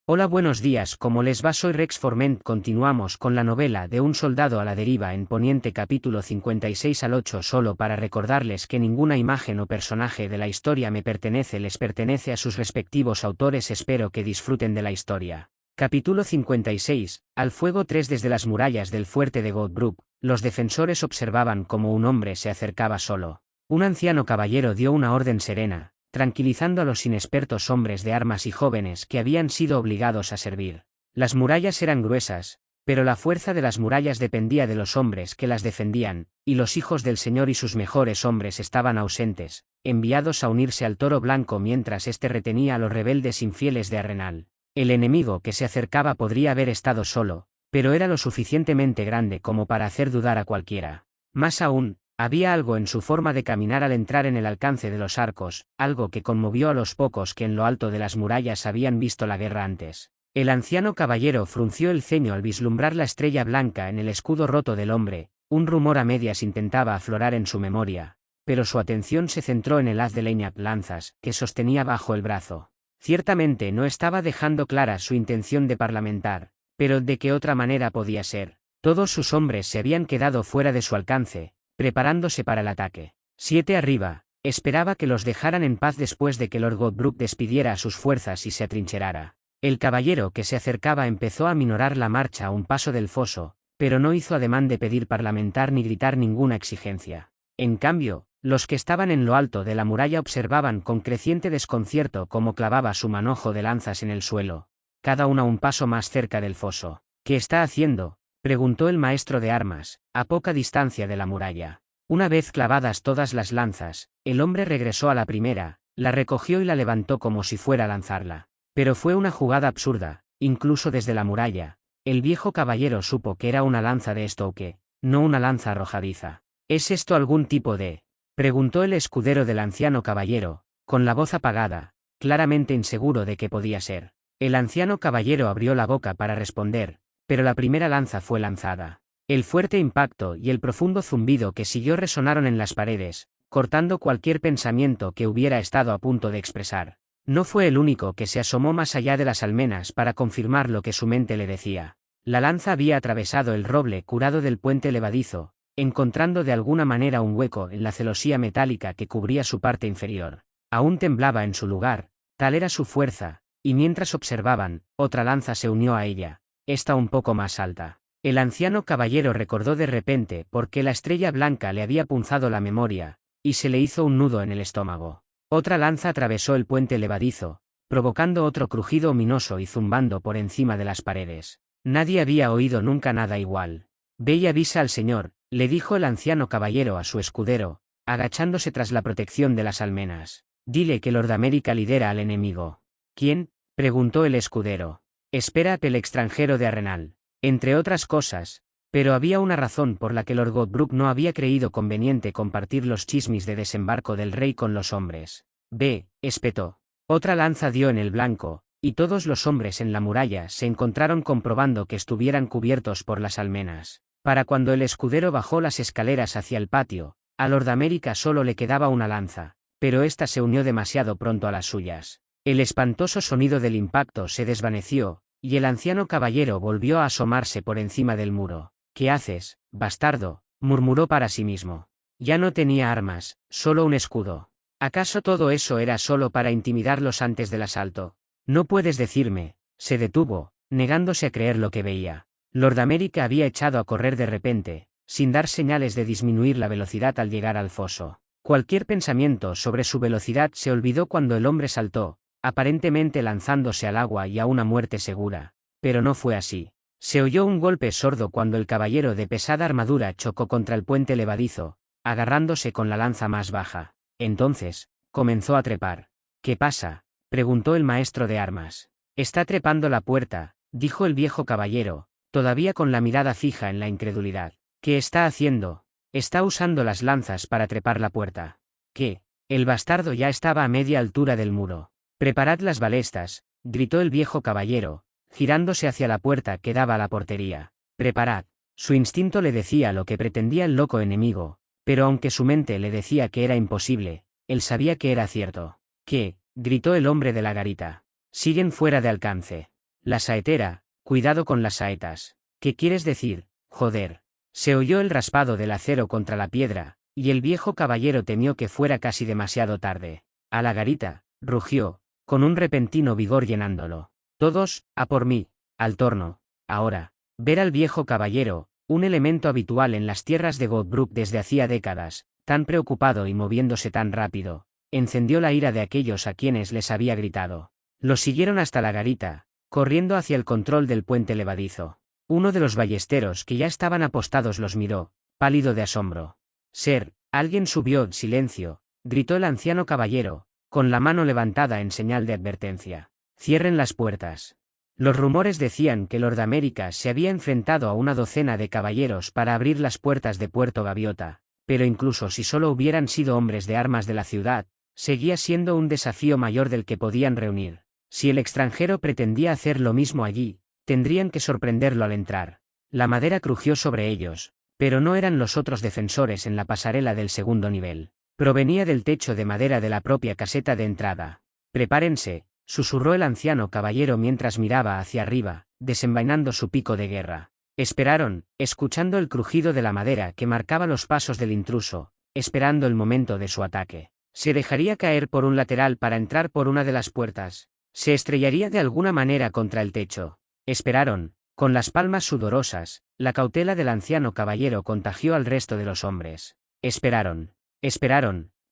Hola, buenos días, ¿cómo les va? Soy Rex Forment. Continuamos con la novela de Un soldado a la deriva en Poniente, capítulo 56 al 8. Solo para recordarles que ninguna imagen o personaje de la historia me pertenece, les pertenece a sus respectivos autores. Espero que disfruten de la historia. Capítulo 56. Al fuego 3. Desde las murallas del fuerte de Godbrook, los defensores observaban cómo un hombre se acercaba solo. Un anciano caballero dio una orden serena, tranquilizando a los inexpertos hombres de armas y jóvenes que habían sido obligados a servir. Las murallas eran gruesas, pero la fuerza de las murallas dependía de los hombres que las defendían, y los hijos del Señor y sus mejores hombres estaban ausentes, enviados a unirse al Toro Blanco mientras éste retenía a los rebeldes infieles de Arrenal. El enemigo que se acercaba podría haber estado solo, pero era lo suficientemente grande como para hacer dudar a cualquiera. Más aún, había algo en su forma de caminar al entrar en el alcance de los arcos, algo que conmovió a los pocos que en lo alto de las murallas habían visto la guerra antes. El anciano caballero frunció el ceño al vislumbrar la estrella blanca en el escudo roto del hombre. Un rumor a medias intentaba aflorar en su memoria, pero su atención se centró en el haz de leña lanzas que sostenía bajo el brazo. Ciertamente no estaba dejando clara su intención de parlamentar, pero ¿de qué otra manera podía ser? Todos sus hombres se habían quedado fuera de su alcance, preparándose para el ataque. 7 arriba, esperaba que los dejaran en paz después de que Lord Godbrook despidiera a sus fuerzas y se atrincherara. El caballero que se acercaba empezó a minorar la marcha a un paso del foso, pero no hizo ademán de pedir parlamentar ni gritar ninguna exigencia. En cambio, los que estaban en lo alto de la muralla observaban con creciente desconcierto cómo clavaba su manojo de lanzas en el suelo, cada una un paso más cerca del foso. ¿Qué está haciendo?, preguntó el maestro de armas, a poca distancia de la muralla. Una vez clavadas todas las lanzas, el hombre regresó a la primera, la recogió y la levantó como si fuera a lanzarla. Pero fue una jugada absurda, incluso desde la muralla. El viejo caballero supo que era una lanza de estoque, no una lanza arrojadiza. ¿Es esto algún tipo de...? Preguntó el escudero del anciano caballero, con la voz apagada, claramente inseguro de qué podía ser. El anciano caballero abrió la boca para responder, pero la primera lanza fue lanzada. El fuerte impacto y el profundo zumbido que siguió resonaron en las paredes, cortando cualquier pensamiento que hubiera estado a punto de expresar. No fue el único que se asomó más allá de las almenas para confirmar lo que su mente le decía. La lanza había atravesado el roble curado del puente levadizo, encontrando de alguna manera un hueco en la celosía metálica que cubría su parte inferior. Aún temblaba en su lugar, tal era su fuerza, y mientras observaban, otra lanza se unió a ella, esta un poco más alta. El anciano caballero recordó de repente por qué la estrella blanca le había punzado la memoria, y se le hizo un nudo en el estómago. Otra lanza atravesó el puente levadizo, provocando otro crujido ominoso y zumbando por encima de las paredes. Nadie había oído nunca nada igual. Ve y avisa al señor, le dijo el anciano caballero a su escudero, agachándose tras la protección de las almenas. Dile que Lord América lidera al enemigo. ¿Quién?, preguntó el escudero. Espera el extranjero de Arrenal. Entre otras cosas, pero había una razón por la que Lord Godbrook no había creído conveniente compartir los chismes de desembarco del rey con los hombres. Ve, espetó. Otra lanza dio en el blanco, y todos los hombres en la muralla se encontraron comprobando que estuvieran cubiertos por las almenas. Para cuando el escudero bajó las escaleras hacia el patio, a Lord América solo le quedaba una lanza, pero ésta se unió demasiado pronto a las suyas. El espantoso sonido del impacto se desvaneció, y el anciano caballero volvió a asomarse por encima del muro. ¿Qué haces, bastardo?, murmuró para sí mismo. Ya no tenía armas, solo un escudo. ¿Acaso todo eso era solo para intimidarlos antes del asalto? No puedes decirme. Se detuvo, negándose a creer lo que veía. Lord América había echado a correr de repente, sin dar señales de disminuir la velocidad al llegar al foso. Cualquier pensamiento sobre su velocidad se olvidó cuando el hombre saltó, aparentemente lanzándose al agua y a una muerte segura. Pero no fue así. Se oyó un golpe sordo cuando el caballero de pesada armadura chocó contra el puente levadizo, agarrándose con la lanza más baja. Entonces, comenzó a trepar. ¿Qué pasa?, preguntó el maestro de armas. Está trepando la puerta, dijo el viejo caballero, todavía con la mirada fija en la incredulidad. ¿Qué está haciendo? Está usando las lanzas para trepar la puerta. ¿Qué? El bastardo ya estaba a media altura del muro. Preparad las balestas, gritó el viejo caballero, girándose hacia la puerta que daba a la portería. Preparad. Su instinto le decía lo que pretendía el loco enemigo, pero aunque su mente le decía que era imposible, él sabía que era cierto. ¿Qué? Gritó el hombre de la garita. Siguen fuera de alcance. La saetera, cuidado con las saetas. ¿Qué quieres decir, joder? Se oyó el raspado del acero contra la piedra, y el viejo caballero temió que fuera casi demasiado tarde. A la garita, rugió, con un repentino vigor llenándolo. Todos, a por mí, al torno. Ahora, ver al viejo caballero, un elemento habitual en las tierras de Godbrook desde hacía décadas, tan preocupado y moviéndose tan rápido, encendió la ira de aquellos a quienes les había gritado. Los siguieron hasta la garita, corriendo hacia el control del puente levadizo. Uno de los ballesteros que ya estaban apostados los miró, pálido de asombro. «Ser, alguien subió, silencio», gritó el anciano caballero, con la mano levantada en señal de advertencia. «Cierren las puertas». Los rumores decían que Lord América se había enfrentado a una docena de caballeros para abrir las puertas de Puerto Gaviota, pero incluso si solo hubieran sido hombres de armas de la ciudad, seguía siendo un desafío mayor del que podían reunir. Si el extranjero pretendía hacer lo mismo allí, tendrían que sorprenderlo al entrar. La madera crujió sobre ellos, pero no eran los otros defensores en la pasarela del segundo nivel. Provenía del techo de madera de la propia caseta de entrada. «Prepárense», susurró el anciano caballero mientras miraba hacia arriba, desenvainando su pico de guerra. Esperaron, escuchando el crujido de la madera que marcaba los pasos del intruso, esperando el momento de su ataque. Se dejaría caer por un lateral para entrar por una de las puertas. Se estrellaría de alguna manera contra el techo. Esperaron, con las palmas sudorosas. La cautela del anciano caballero contagió al resto de los hombres. Esperaron,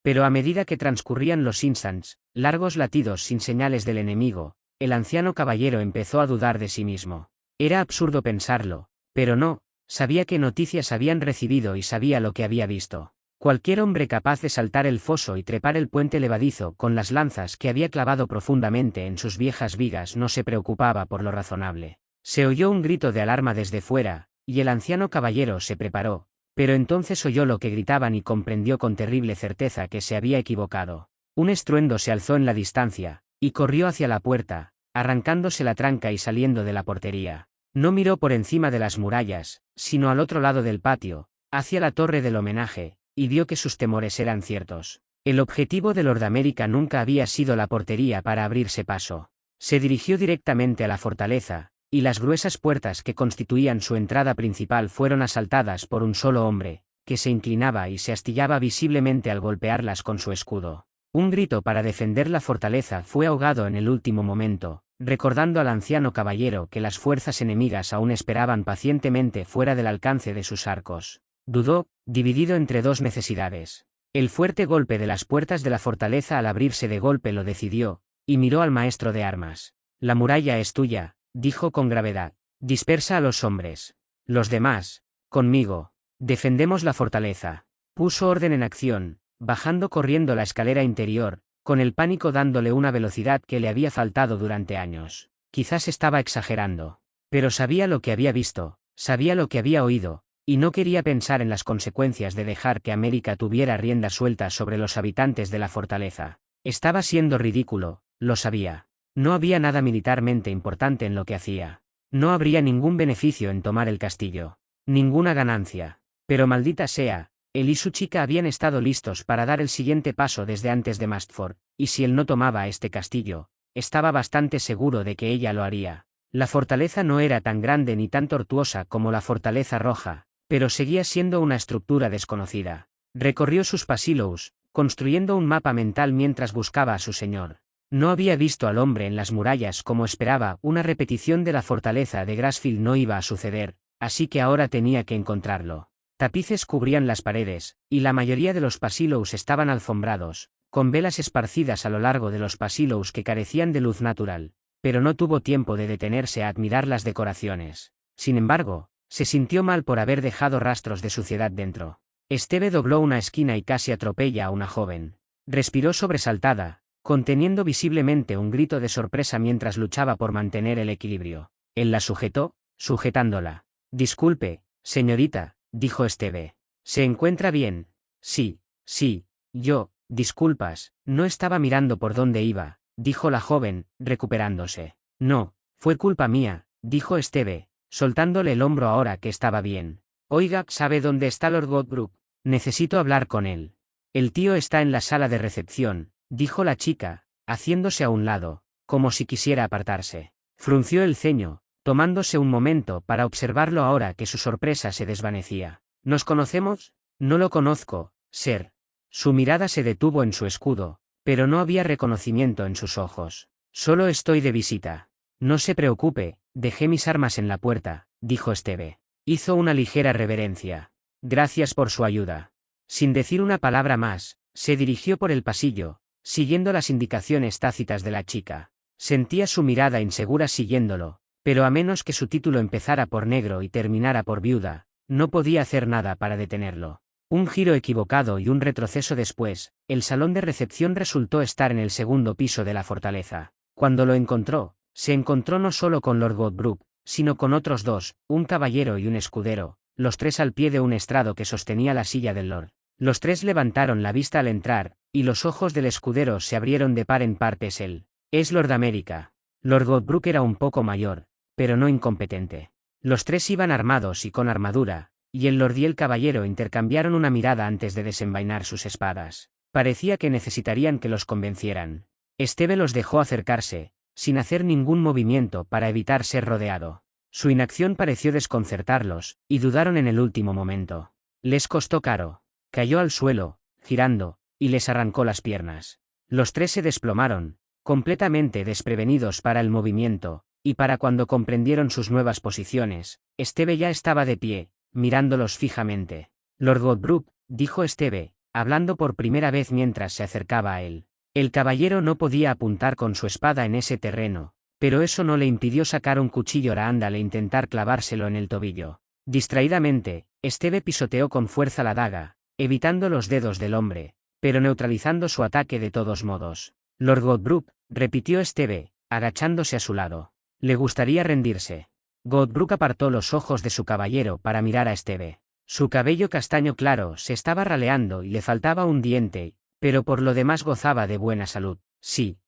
pero a medida que transcurrían los instants, largos latidos sin señales del enemigo, el anciano caballero empezó a dudar de sí mismo. Era absurdo pensarlo, pero no, sabía qué noticias habían recibido y sabía lo que había visto. Cualquier hombre capaz de saltar el foso y trepar el puente levadizo con las lanzas que había clavado profundamente en sus viejas vigas no se preocupaba por lo razonable. Se oyó un grito de alarma desde fuera, y el anciano caballero se preparó, pero entonces oyó lo que gritaban y comprendió con terrible certeza que se había equivocado. Un estruendo se alzó en la distancia, y corrió hacia la puerta, arrancándose la tranca y saliendo de la portería. No miró por encima de las murallas, sino al otro lado del patio, hacia la torre del homenaje, y vio que sus temores eran ciertos. El objetivo de Lord América nunca había sido la portería para abrirse paso. Se dirigió directamente a la fortaleza, y las gruesas puertas que constituían su entrada principal fueron asaltadas por un solo hombre, que se inclinaba y se astillaba visiblemente al golpearlas con su escudo. Un grito para defender la fortaleza fue ahogado en el último momento, recordando al anciano caballero que las fuerzas enemigas aún esperaban pacientemente fuera del alcance de sus arcos. Dudó, dividido entre dos necesidades. El fuerte golpe de las puertas de la fortaleza al abrirse de golpe lo decidió, y miró al maestro de armas. «La muralla es tuya», dijo con gravedad. «Dispersa a los hombres. Los demás, conmigo. Defendemos la fortaleza». Puso orden en acción, bajando corriendo la escalera interior, con el pánico dándole una velocidad que le había faltado durante años. Quizás estaba exagerando. Pero sabía lo que había visto, sabía lo que había oído, y no quería pensar en las consecuencias de dejar que América tuviera rienda suelta sobre los habitantes de la fortaleza. Estaba siendo ridículo, lo sabía. No había nada militarmente importante en lo que hacía. No habría ningún beneficio en tomar el castillo. Ninguna ganancia. Pero maldita sea, él y su chica habían estado listos para dar el siguiente paso desde antes de Mastford, y si él no tomaba este castillo, estaba bastante seguro de que ella lo haría. La fortaleza no era tan grande ni tan tortuosa como la Fortaleza Roja, pero seguía siendo una estructura desconocida. Recorrió sus pasillos, construyendo un mapa mental mientras buscaba a su señor. No había visto al hombre en las murallas como esperaba. Una repetición de la fortaleza de Grassfield no iba a suceder, así que ahora tenía que encontrarlo. Tapices cubrían las paredes, y la mayoría de los pasillos estaban alfombrados, con velas esparcidas a lo largo de los pasillos que carecían de luz natural, pero no tuvo tiempo de detenerse a admirar las decoraciones. Sin embargo, se sintió mal por haber dejado rastros de suciedad dentro. Esteve dobló una esquina y casi atropella a una joven. Respiró sobresaltada, conteniendo visiblemente un grito de sorpresa mientras luchaba por mantener el equilibrio. Él la sujetó, sujetándola. «Disculpe, señorita», dijo Esteve. «¿Se encuentra bien?» Sí, disculpas, no estaba mirando por dónde iba», dijo la joven, recuperándose. «No, fue culpa mía», dijo Esteve, soltándole el hombro ahora que estaba bien. «Oiga, ¿sabe dónde está Lord Godbrook? Necesito hablar con él». «El tío está en la sala de recepción», dijo la chica, haciéndose a un lado, como si quisiera apartarse. Frunció el ceño, tomándose un momento para observarlo ahora que su sorpresa se desvanecía. ¿Nos conocemos? No lo conozco, Ser. Su mirada se detuvo en su escudo, pero no había reconocimiento en sus ojos. Solo estoy de visita. No se preocupe, dejé mis armas en la puerta, dijo Esteve. Hizo una ligera reverencia. Gracias por su ayuda. Sin decir una palabra más, se dirigió por el pasillo, siguiendo las indicaciones tácitas de la chica. Sentía su mirada insegura siguiéndolo, pero a menos que su título empezara por negro y terminara por viuda, no podía hacer nada para detenerlo. Un giro equivocado y un retroceso después, el salón de recepción resultó estar en el segundo piso de la fortaleza. Cuando lo encontró, se encontró no solo con Lord Godbrook, sino con otros dos, un caballero y un escudero, los tres al pie de un estrado que sostenía la silla del Lord. Los tres levantaron la vista al entrar, y los ojos del escudero se abrieron de par en par. Es Lord América. Lord Godbrook era un poco mayor, pero no incompetente. Los tres iban armados y con armadura, y el Lord y el caballero intercambiaron una mirada antes de desenvainar sus espadas. Parecía que necesitarían que los convencieran. Esteve los dejó acercarse, sin hacer ningún movimiento para evitar ser rodeado. Su inacción pareció desconcertarlos, y dudaron en el último momento. Les costó caro. Cayó al suelo, girando, y les arrancó las piernas. Los tres se desplomaron, completamente desprevenidos para el movimiento, y para cuando comprendieron sus nuevas posiciones, Esteve ya estaba de pie, mirándolos fijamente. Lord Godbrook, dijo Esteve, hablando por primera vez mientras se acercaba a él. El caballero no podía apuntar con su espada en ese terreno, pero eso no le impidió sacar un cuchillo Raandal e intentar clavárselo en el tobillo. Distraídamente, Esteve pisoteó con fuerza la daga, evitando los dedos del hombre, pero neutralizando su ataque de todos modos. Lord Godbrook, repitió Esteve, agachándose a su lado. Le gustaría rendirse. Godbrook apartó los ojos de su caballero para mirar a Esteve. Su cabello castaño claro se estaba raleando y le faltaba un diente, pero por lo demás gozaba de buena salud. Sí,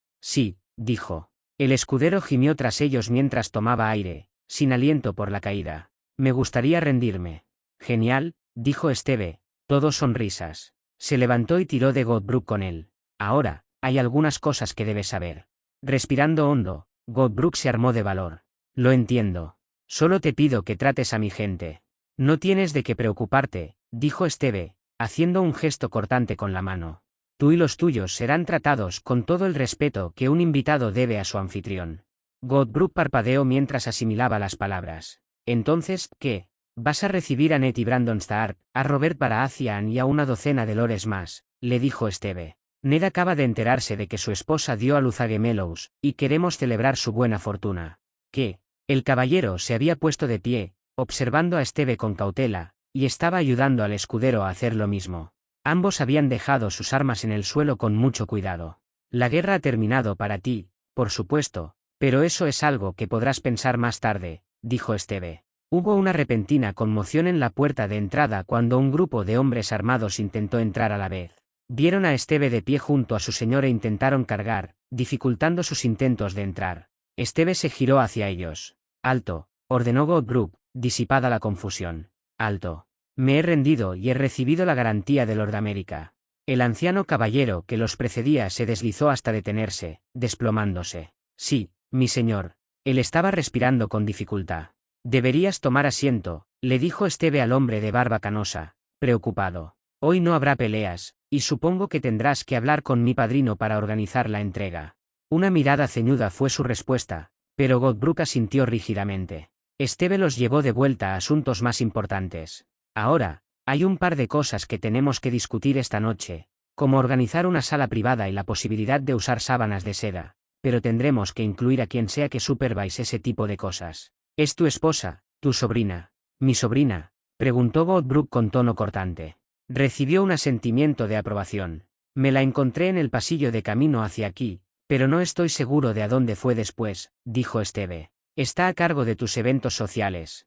dijo. El escudero gimió tras ellos mientras tomaba aire, sin aliento por la caída. Me gustaría rendirme. Genial, dijo Esteve, todo sonrisas. Se levantó y tiró de Godbrook con él. Ahora, hay algunas cosas que debes saber. Respirando hondo, Godbrook se armó de valor. Lo entiendo. Solo te pido que trates a mi gente. No tienes de qué preocuparte, dijo Esteve, haciendo un gesto cortante con la mano. Tú y los tuyos serán tratados con todo el respeto que un invitado debe a su anfitrión. Godbrook parpadeó mientras asimilaba las palabras. Entonces, ¿qué? Vas a recibir a Ned y Brandon Stark, a Robert Baratheon y a una docena de lores más, le dijo Esteve. Ned acaba de enterarse de que su esposa dio a luz a Gemelos, y queremos celebrar su buena fortuna. ¿Qué? El caballero se había puesto de pie, observando a Esteve con cautela, y estaba ayudando al escudero a hacer lo mismo. Ambos habían dejado sus armas en el suelo con mucho cuidado. La guerra ha terminado para ti, por supuesto, pero eso es algo que podrás pensar más tarde, dijo Esteve. Hubo una repentina conmoción en la puerta de entrada cuando un grupo de hombres armados intentó entrar a la vez. Vieron a Esteve de pie junto a su señor e intentaron cargar, dificultando sus intentos de entrar. Esteve se giró hacia ellos. Alto, ordenó Godbrook, disipada la confusión. Alto. Me he rendido y he recibido la garantía de Lord América. El anciano caballero que los precedía se deslizó hasta detenerse, desplomándose. Sí, mi señor. Él estaba respirando con dificultad. Deberías tomar asiento, le dijo Esteve al hombre de barba canosa, preocupado. Hoy no habrá peleas, y supongo que tendrás que hablar con mi padrino para organizar la entrega. Una mirada ceñuda fue su respuesta, pero Godbrook asintió rígidamente. Esteve los llevó de vuelta a asuntos más importantes. Ahora, hay un par de cosas que tenemos que discutir esta noche, como organizar una sala privada y la posibilidad de usar sábanas de seda, pero tendremos que incluir a quien sea que supervise ese tipo de cosas. ¿Es tu esposa, tu sobrina? ¿Mi sobrina?, preguntó Godbrook con tono cortante. Recibió un asentimiento de aprobación. Me la encontré en el pasillo de camino hacia aquí, pero no estoy seguro de a dónde fue después, dijo Esteve. Está a cargo de tus eventos sociales.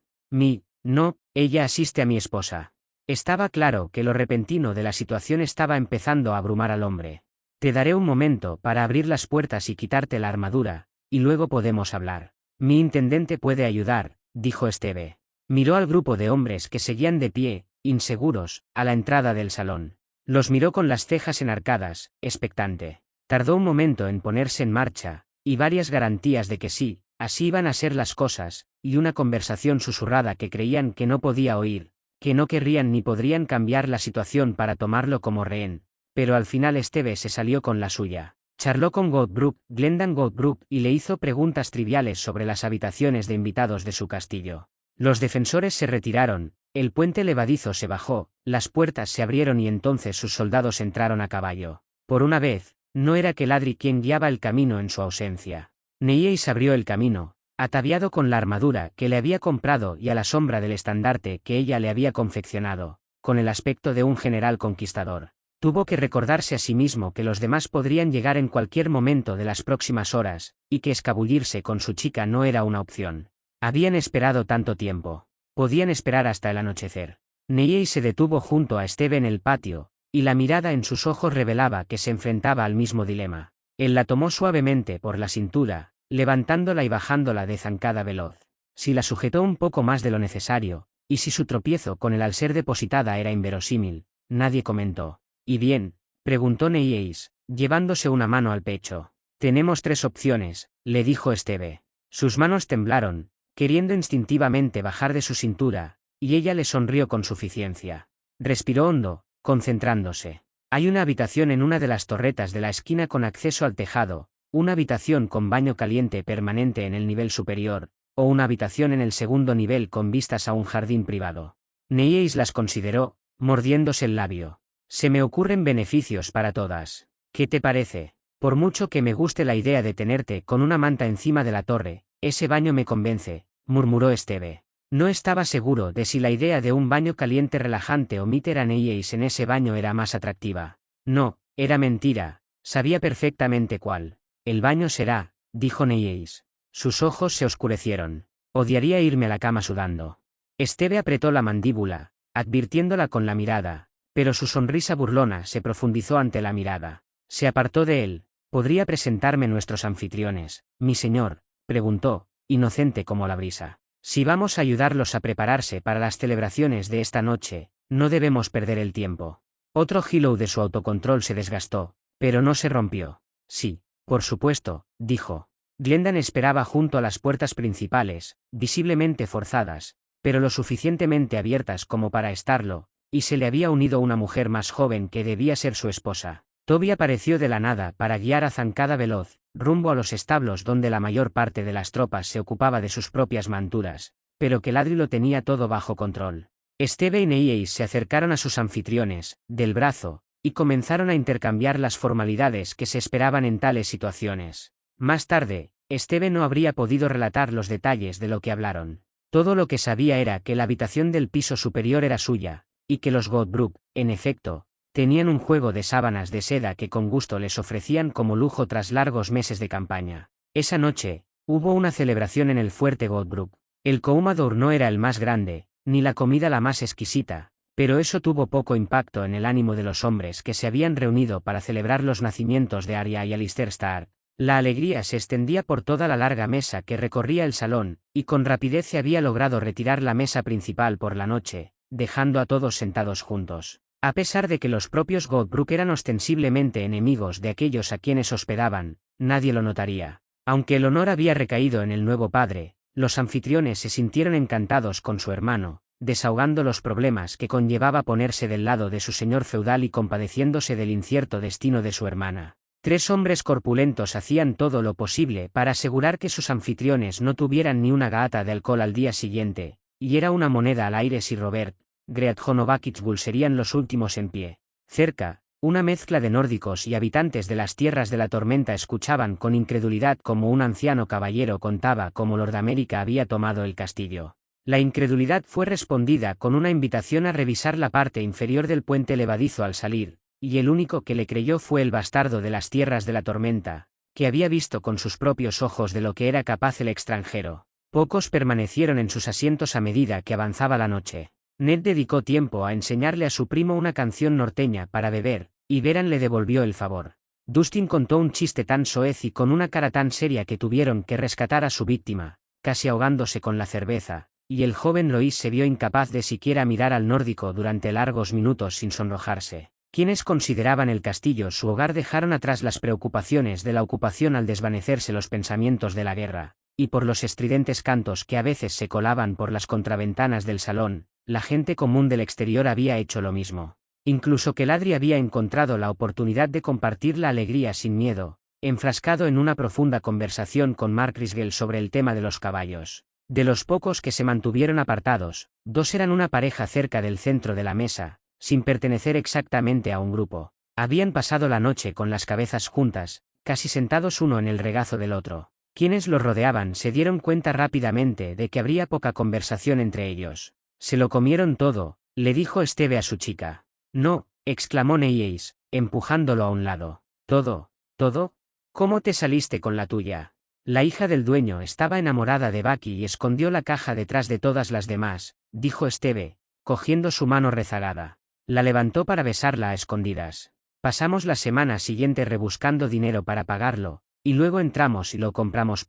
No, ella asiste a mi esposa. Estaba claro que lo repentino de la situación estaba empezando a abrumar al hombre. Te daré un momento para abrir las puertas y quitarte la armadura, y luego podemos hablar. Mi intendente puede ayudar, dijo Esteve. Miró al grupo de hombres que seguían de pie, inseguros, a la entrada del salón. Los miró con las cejas enarcadas, expectante. Tardó un momento en ponerse en marcha, y varias garantías de que sí, así iban a ser las cosas, y una conversación susurrada que creían que no podía oír, que no querrían ni podrían cambiar la situación para tomarlo como rehén, pero al final Steve se salió con la suya. Charló con Goldbrook, Glendan Goldbrook, y le hizo preguntas triviales sobre las habitaciones de invitados de su castillo. Los defensores se retiraron, el puente levadizo se bajó, las puertas se abrieron y entonces sus soldados entraron a caballo. Por una vez, no era Keladri quien guiaba el camino en su ausencia. Neieis abrió el camino, ataviado con la armadura que le había comprado y a la sombra del estandarte que ella le había confeccionado, con el aspecto de un general conquistador. Tuvo que recordarse a sí mismo que los demás podrían llegar en cualquier momento de las próximas horas, y que escabullirse con su chica no era una opción. Habían esperado tanto tiempo. Podían esperar hasta el anochecer. Neieis se detuvo junto a Steve en el patio, y la mirada en sus ojos revelaba que se enfrentaba al mismo dilema. Él la tomó suavemente por la cintura, levantándola y bajándola de zancada veloz. Si la sujetó un poco más de lo necesario, y si su tropiezo con él al ser depositada era inverosímil, nadie comentó. ¿Y bien?, preguntó Neieis, llevándose una mano al pecho. Tenemos 3 opciones, le dijo Steve. Sus manos temblaron, queriendo instintivamente bajar de su cintura, y ella le sonrió con suficiencia. Respiró hondo, concentrándose. Hay una habitación en una de las torretas de la esquina con acceso al tejado, una habitación con baño caliente permanente en el nivel superior, o una habitación en el segundo nivel con vistas a un jardín privado. Neieis las consideró, mordiéndose el labio. Se me ocurren beneficios para todas. ¿Qué te parece? Por mucho que me guste la idea de tenerte con una manta encima de la torre, ese baño me convence, murmuró Steve. No estaba seguro de si la idea de un baño caliente relajante o meter a Neieis en ese baño era más atractiva. No, era mentira, sabía perfectamente cuál. El baño será, dijo Neieis. Sus ojos se oscurecieron. Odiaría irme a la cama sudando. Steve apretó la mandíbula, advirtiéndola con la mirada, pero su sonrisa burlona se profundizó ante la mirada. Se apartó de él. ¿Podría presentarme nuestros anfitriones, mi señor?, preguntó, inocente como la brisa. Si vamos a ayudarlos a prepararse para las celebraciones de esta noche, no debemos perder el tiempo. Otro gilo de su autocontrol se desgastó, pero no se rompió. Sí, por supuesto, dijo. Glendan esperaba junto a las puertas principales, visiblemente forzadas, pero lo suficientemente abiertas como para estarlo, y se le había unido una mujer más joven que debía ser su esposa. Toby apareció de la nada para guiar a zancada veloz, rumbo a los establos donde la mayor parte de las tropas se ocupaba de sus propias monturas, pero Keladri lo tenía todo bajo control. Steve y Neieis se acercaron a sus anfitriones, del brazo, y comenzaron a intercambiar las formalidades que se esperaban en tales situaciones. Más tarde, Steve no habría podido relatar los detalles de lo que hablaron. Todo lo que sabía era que la habitación del piso superior era suya, y que los Goldbrook, en efecto, tenían un juego de sábanas de seda que con gusto les ofrecían como lujo tras largos meses de campaña. Esa noche, hubo una celebración en el fuerte Goldbrook. El Coumador no era el más grande, ni la comida la más exquisita, pero eso tuvo poco impacto en el ánimo de los hombres que se habían reunido para celebrar los nacimientos de Arya y Alistair Stark. La alegría se extendía por toda la larga mesa que recorría el salón, y con rapidez se había logrado retirar la mesa principal por la noche, dejando a todos sentados juntos. A pesar de que los propios Goldbrook eran ostensiblemente enemigos de aquellos a quienes hospedaban, nadie lo notaría. Aunque el honor había recaído en el nuevo padre, los anfitriones se sintieron encantados con su hermano, desahogando los problemas que conllevaba ponerse del lado de su señor feudal y compadeciéndose del incierto destino de su hermana. 3 hombres corpulentos hacían todo lo posible para asegurar que sus anfitriones no tuvieran ni una gata de alcohol al día siguiente, y era una moneda al aire si Robert Greatjon o Bull serían los últimos en pie. Cerca, una mezcla de nórdicos y habitantes de las tierras de la tormenta escuchaban con incredulidad cómo un anciano caballero contaba cómo Lord América había tomado el castillo. La incredulidad fue respondida con una invitación a revisar la parte inferior del puente levadizo al salir, y el único que le creyó fue el bastardo de las tierras de la tormenta, que había visto con sus propios ojos de lo que era capaz el extranjero. Pocos permanecieron en sus asientos a medida que avanzaba la noche. Ned dedicó tiempo a enseñarle a su primo una canción norteña para beber, y Beran le devolvió el favor. Dustin contó un chiste tan soez y con una cara tan seria que tuvieron que rescatar a su víctima, casi ahogándose con la cerveza, y el joven Lois se vio incapaz de siquiera mirar al nórdico durante largos minutos sin sonrojarse. Quienes consideraban el castillo su hogar dejaron atrás las preocupaciones de la ocupación al desvanecerse los pensamientos de la guerra, y por los estridentes cantos que a veces se colaban por las contraventanas del salón, la gente común del exterior había hecho lo mismo. Incluso que Ladri había encontrado la oportunidad de compartir la alegría sin miedo, enfrascado en una profunda conversación con Mark Risgel sobre el tema de los caballos. De los pocos que se mantuvieron apartados, dos eran una pareja cerca del centro de la mesa, sin pertenecer exactamente a un grupo. Habían pasado la noche con las cabezas juntas, casi sentados uno en el regazo del otro. Quienes los rodeaban se dieron cuenta rápidamente de que habría poca conversación entre ellos. Se lo comieron todo, le dijo Esteve a su chica. No, exclamó Neyes, empujándolo a un lado. ¿Todo? ¿Todo? ¿Cómo te saliste con la tuya? La hija del dueño estaba enamorada de Bucky y escondió la caja detrás de todas las demás, dijo Esteve, cogiendo su mano rezagada. La levantó para besarla a escondidas. Pasamos la semana siguiente rebuscando dinero para pagarlo, y luego entramos y lo compramos.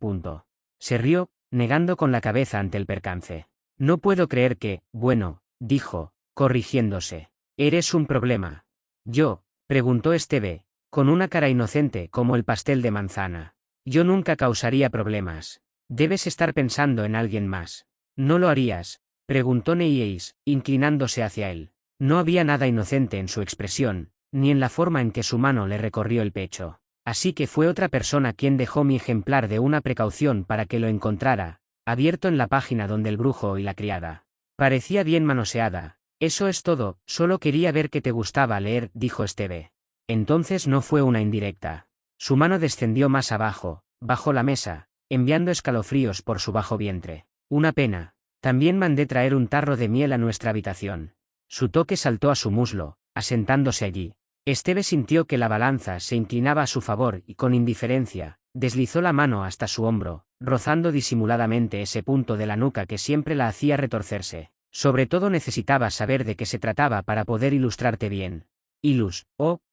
Se rió, negando con la cabeza ante el percance. No puedo creer que, bueno, dijo, corrigiéndose. Eres un problema. ¿Yo? Preguntó Esteve, con una cara inocente como el pastel de manzana. Yo nunca causaría problemas. Debes estar pensando en alguien más. ¿No lo harías? Preguntó Neyes, inclinándose hacia él. No había nada inocente en su expresión, ni en la forma en que su mano le recorrió el pecho. Así que fue otra persona quien dejó mi ejemplar de una precaución para que lo encontrara, abierto en la página donde el brujo y la criada. Parecía bien manoseada. Eso es todo, solo quería ver que te gustaba leer, dijo Esteve. Entonces no fue una indirecta. Su mano descendió más abajo, bajo la mesa, enviando escalofríos por su bajo vientre. Una pena. También mandé traer un tarro de miel a nuestra habitación. Su toque saltó a su muslo, asentándose allí. Esteve sintió que la balanza se inclinaba a su favor y con indiferencia, deslizó la mano hasta su hombro, rozando disimuladamente ese punto de la nuca que siempre la hacía retorcerse. Sobre todo necesitaba saber de qué se trataba para poder ilustrarte bien.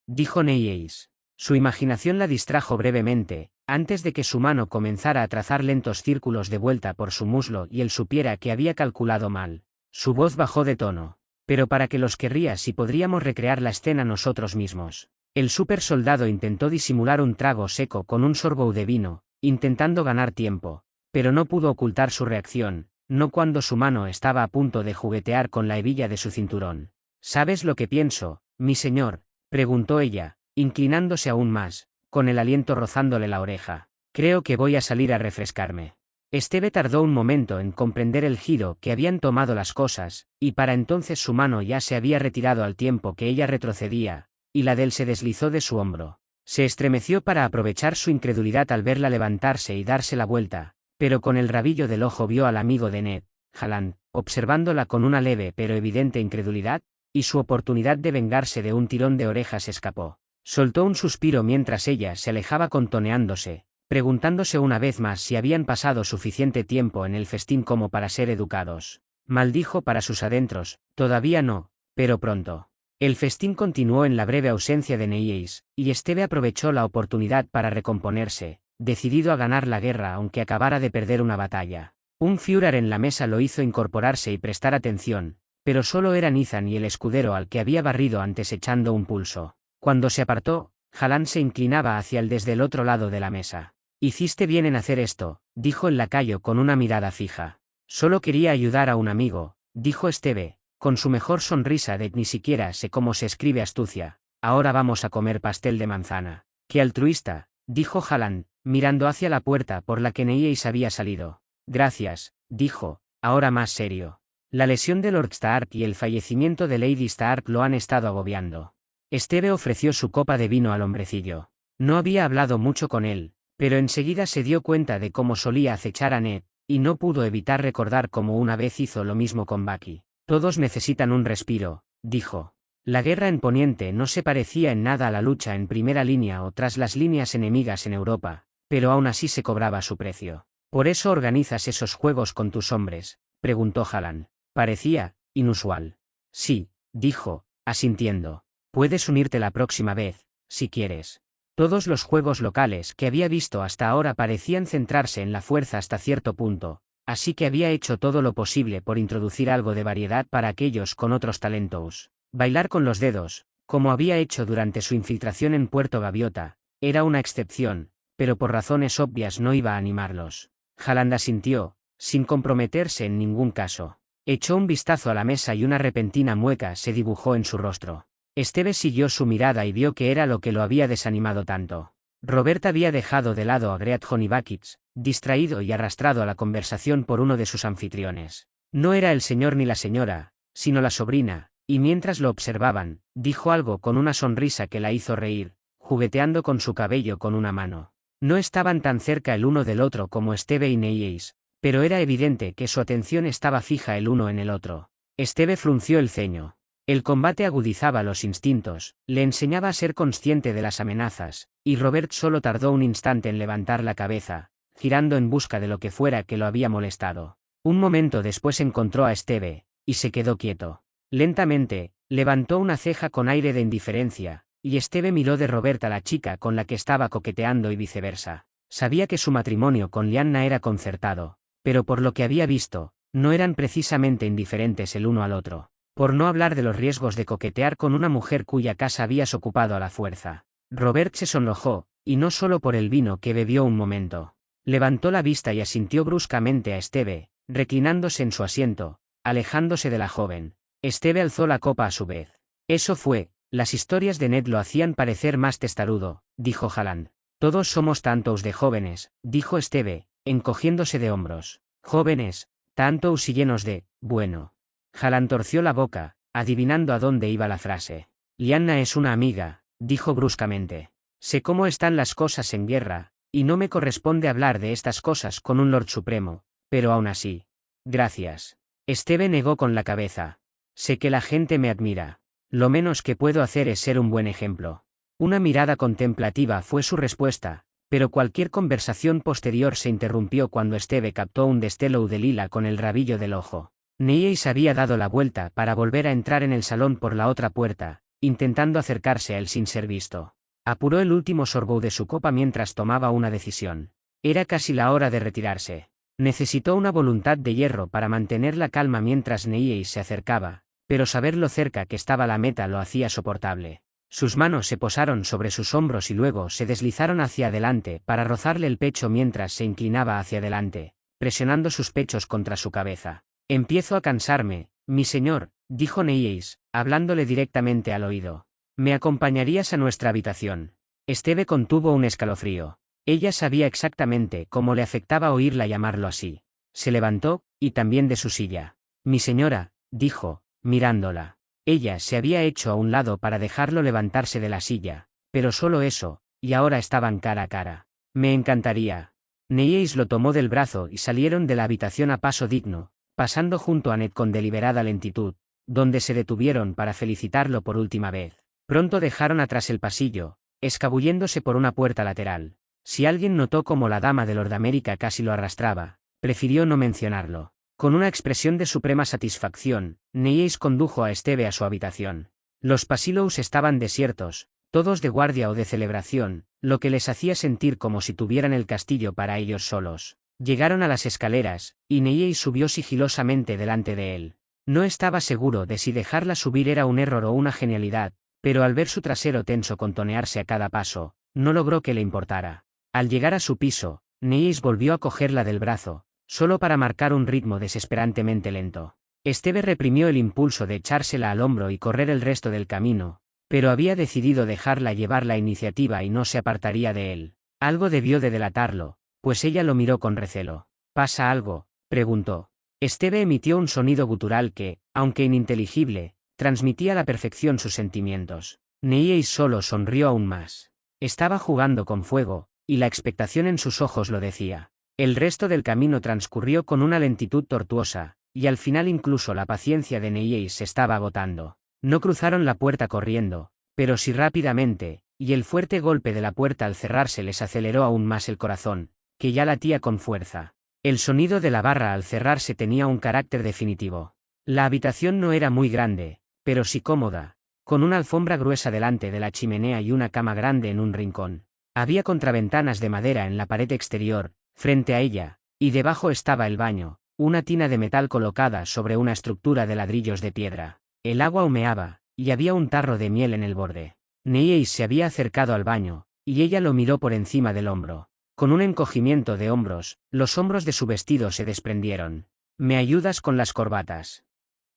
Dijo Neyes. Su imaginación la distrajo brevemente, antes de que su mano comenzara a trazar lentos círculos de vuelta por su muslo y él supiera que había calculado mal. Su voz bajó de tono. Pero para que los querría si podríamos recrear la escena nosotros mismos. El super soldado intentó disimular un trago seco con un sorbo de vino, intentando ganar tiempo, pero no pudo ocultar su reacción, no cuando su mano estaba a punto de juguetear con la hebilla de su cinturón. ¿Sabes lo que pienso, mi señor?, preguntó ella, inclinándose aún más, con el aliento rozándole la oreja. Creo que voy a salir a refrescarme. Esteve tardó un momento en comprender el giro que habían tomado las cosas, y para entonces su mano ya se había retirado al tiempo que ella retrocedía, y la de él se deslizó de su hombro. Se estremeció para aprovechar su incredulidad al verla levantarse y darse la vuelta, pero con el rabillo del ojo vio al amigo de Ned, Halland, observándola con una leve pero evidente incredulidad, y su oportunidad de vengarse de un tirón de orejas escapó. Soltó un suspiro mientras ella se alejaba contoneándose, preguntándose una vez más si habían pasado suficiente tiempo en el festín como para ser educados. Maldijo para sus adentros, todavía no, pero pronto. El festín continuó en la breve ausencia de Neyes, y Esteve aprovechó la oportunidad para recomponerse, decidido a ganar la guerra aunque acabara de perder una batalla. Un Führer en la mesa lo hizo incorporarse y prestar atención, pero solo eran Ethan y el escudero al que había barrido antes echando un pulso. Cuando se apartó, Halland se inclinaba hacia él desde el otro lado de la mesa. Hiciste bien en hacer esto, dijo el lacayo con una mirada fija. Solo quería ayudar a un amigo, dijo Esteve, con su mejor sonrisa de ni siquiera sé cómo se escribe astucia. Ahora vamos a comer pastel de manzana. Qué altruista, dijo Halland, mirando hacia la puerta por la que Neyes había salido. Gracias, dijo, ahora más serio. La lesión de Lord Stark y el fallecimiento de Lady Stark lo han estado agobiando. Esteve ofreció su copa de vino al hombrecillo. No había hablado mucho con él, pero enseguida se dio cuenta de cómo solía acechar a Ned, y no pudo evitar recordar cómo una vez hizo lo mismo con Bucky. Todos necesitan un respiro, dijo. La guerra en Poniente no se parecía en nada a la lucha en primera línea o tras las líneas enemigas en Europa, pero aún así se cobraba su precio. ¿Por eso organizas esos juegos con tus hombres?, preguntó Halland. Parecía inusual. Sí, dijo, asintiendo. Puedes unirte la próxima vez, si quieres. Todos los juegos locales que había visto hasta ahora parecían centrarse en la fuerza hasta cierto punto, así que había hecho todo lo posible por introducir algo de variedad para aquellos con otros talentos. Bailar con los dedos, como había hecho durante su infiltración en Puerto Gaviota, era una excepción, pero por razones obvias no iba a animarlos. Haaland asintió, sin comprometerse en ningún caso. Echó un vistazo a la mesa y una repentina mueca se dibujó en su rostro. Esteve siguió su mirada y vio que era lo que lo había desanimado tanto. Robert había dejado de lado a Great Honeybuckets, distraído y arrastrado a la conversación por uno de sus anfitriones. No era el señor ni la señora, sino la sobrina, y mientras lo observaban, dijo algo con una sonrisa que la hizo reír, jugueteando con su cabello con una mano. No estaban tan cerca el uno del otro como Esteve y Neillis, pero era evidente que su atención estaba fija el uno en el otro. Esteve frunció el ceño. El combate agudizaba los instintos, le enseñaba a ser consciente de las amenazas, y Robert solo tardó un instante en levantar la cabeza, girando en busca de lo que fuera que lo había molestado. Un momento después encontró a Esteve, y se quedó quieto. Lentamente, levantó una ceja con aire de indiferencia, y Esteve miró de Robert a la chica con la que estaba coqueteando y viceversa. Sabía que su matrimonio con Lyanna era concertado, pero por lo que había visto, no eran precisamente indiferentes el uno al otro. Por no hablar de los riesgos de coquetear con una mujer cuya casa habías ocupado a la fuerza. Robert se sonrojó, y no solo por el vino que bebió un momento. Levantó la vista y asintió bruscamente a Esteve, reclinándose en su asiento, alejándose de la joven. Esteve alzó la copa a su vez. Eso fue, las historias de Ned lo hacían parecer más testarudo, dijo Haaland. Todos somos tantos de jóvenes, dijo Esteve, encogiéndose de hombros. Jóvenes, tantos y llenos de, bueno. Haaland torció la boca, adivinando a dónde iba la frase. Lyanna es una amiga, dijo bruscamente. Sé cómo están las cosas en guerra, y no me corresponde hablar de estas cosas con un Lord Supremo, pero aún así. Gracias. Esteve negó con la cabeza. Sé que la gente me admira. Lo menos que puedo hacer es ser un buen ejemplo. Una mirada contemplativa fue su respuesta, pero cualquier conversación posterior se interrumpió cuando Esteve captó un destello de lila con el rabillo del ojo. Neillis había dado la vuelta para volver a entrar en el salón por la otra puerta, intentando acercarse a él sin ser visto. Apuró el último sorbo de su copa mientras tomaba una decisión. Era casi la hora de retirarse. Necesitó una voluntad de hierro para mantener la calma mientras Neillis se acercaba, pero saber lo cerca que estaba la meta lo hacía soportable. Sus manos se posaron sobre sus hombros y luego se deslizaron hacia adelante para rozarle el pecho mientras se inclinaba hacia adelante, presionando sus pechos contra su cabeza. Empiezo a cansarme, mi señor, dijo Neillis, hablándole directamente al oído. ¿Me acompañarías a nuestra habitación? Esteve contuvo un escalofrío. Ella sabía exactamente cómo le afectaba oírla llamarlo así. Se levantó, y también de su silla. Mi señora, dijo, mirándola. Ella se había hecho a un lado para dejarlo levantarse de la silla, pero solo eso, y ahora estaban cara a cara. Me encantaría. Neillis lo tomó del brazo y salieron de la habitación a paso digno, pasando junto a Ned con deliberada lentitud, donde se detuvieron para felicitarlo por última vez. Pronto dejaron atrás el pasillo, escabulléndose por una puerta lateral. Si alguien notó cómo la dama de Lord América casi lo arrastraba, prefirió no mencionarlo. Con una expresión de suprema satisfacción, Neillis condujo a Esteve a su habitación. Los pasillos estaban desiertos, todos de guardia o de celebración, lo que les hacía sentir como si tuvieran el castillo para ellos solos. Llegaron a las escaleras, y Neillis subió sigilosamente delante de él. No estaba seguro de si dejarla subir era un error o una genialidad, pero al ver su trasero tenso contonearse a cada paso, no logró que le importara. Al llegar a su piso, Neillis volvió a cogerla del brazo, solo para marcar un ritmo desesperantemente lento. Esteve reprimió el impulso de echársela al hombro y correr el resto del camino, pero había decidido dejarla llevar la iniciativa y no se apartaría de él. Algo debió de delatarlo, pues ella lo miró con recelo. ¿Pasa algo?, preguntó. Esteve emitió un sonido gutural que, aunque ininteligible, transmitía a la perfección sus sentimientos. Neillis solo sonrió aún más. Estaba jugando con fuego, y la expectación en sus ojos lo decía. El resto del camino transcurrió con una lentitud tortuosa, y al final incluso la paciencia de Neillis se estaba agotando. No cruzaron la puerta corriendo, pero sí rápidamente, y el fuerte golpe de la puerta al cerrarse les aceleró aún más el corazón, que ya latía con fuerza. El sonido de la barra al cerrarse tenía un carácter definitivo. La habitación no era muy grande, pero sí cómoda, con una alfombra gruesa delante de la chimenea y una cama grande en un rincón. Había contraventanas de madera en la pared exterior, frente a ella, y debajo estaba el baño, una tina de metal colocada sobre una estructura de ladrillos de piedra. El agua humeaba, y había un tarro de miel en el borde. Neillis se había acercado al baño, y ella lo miró por encima del hombro. Con un encogimiento de hombros, los hombros de su vestido se desprendieron. ¿Me ayudas con las corbatas?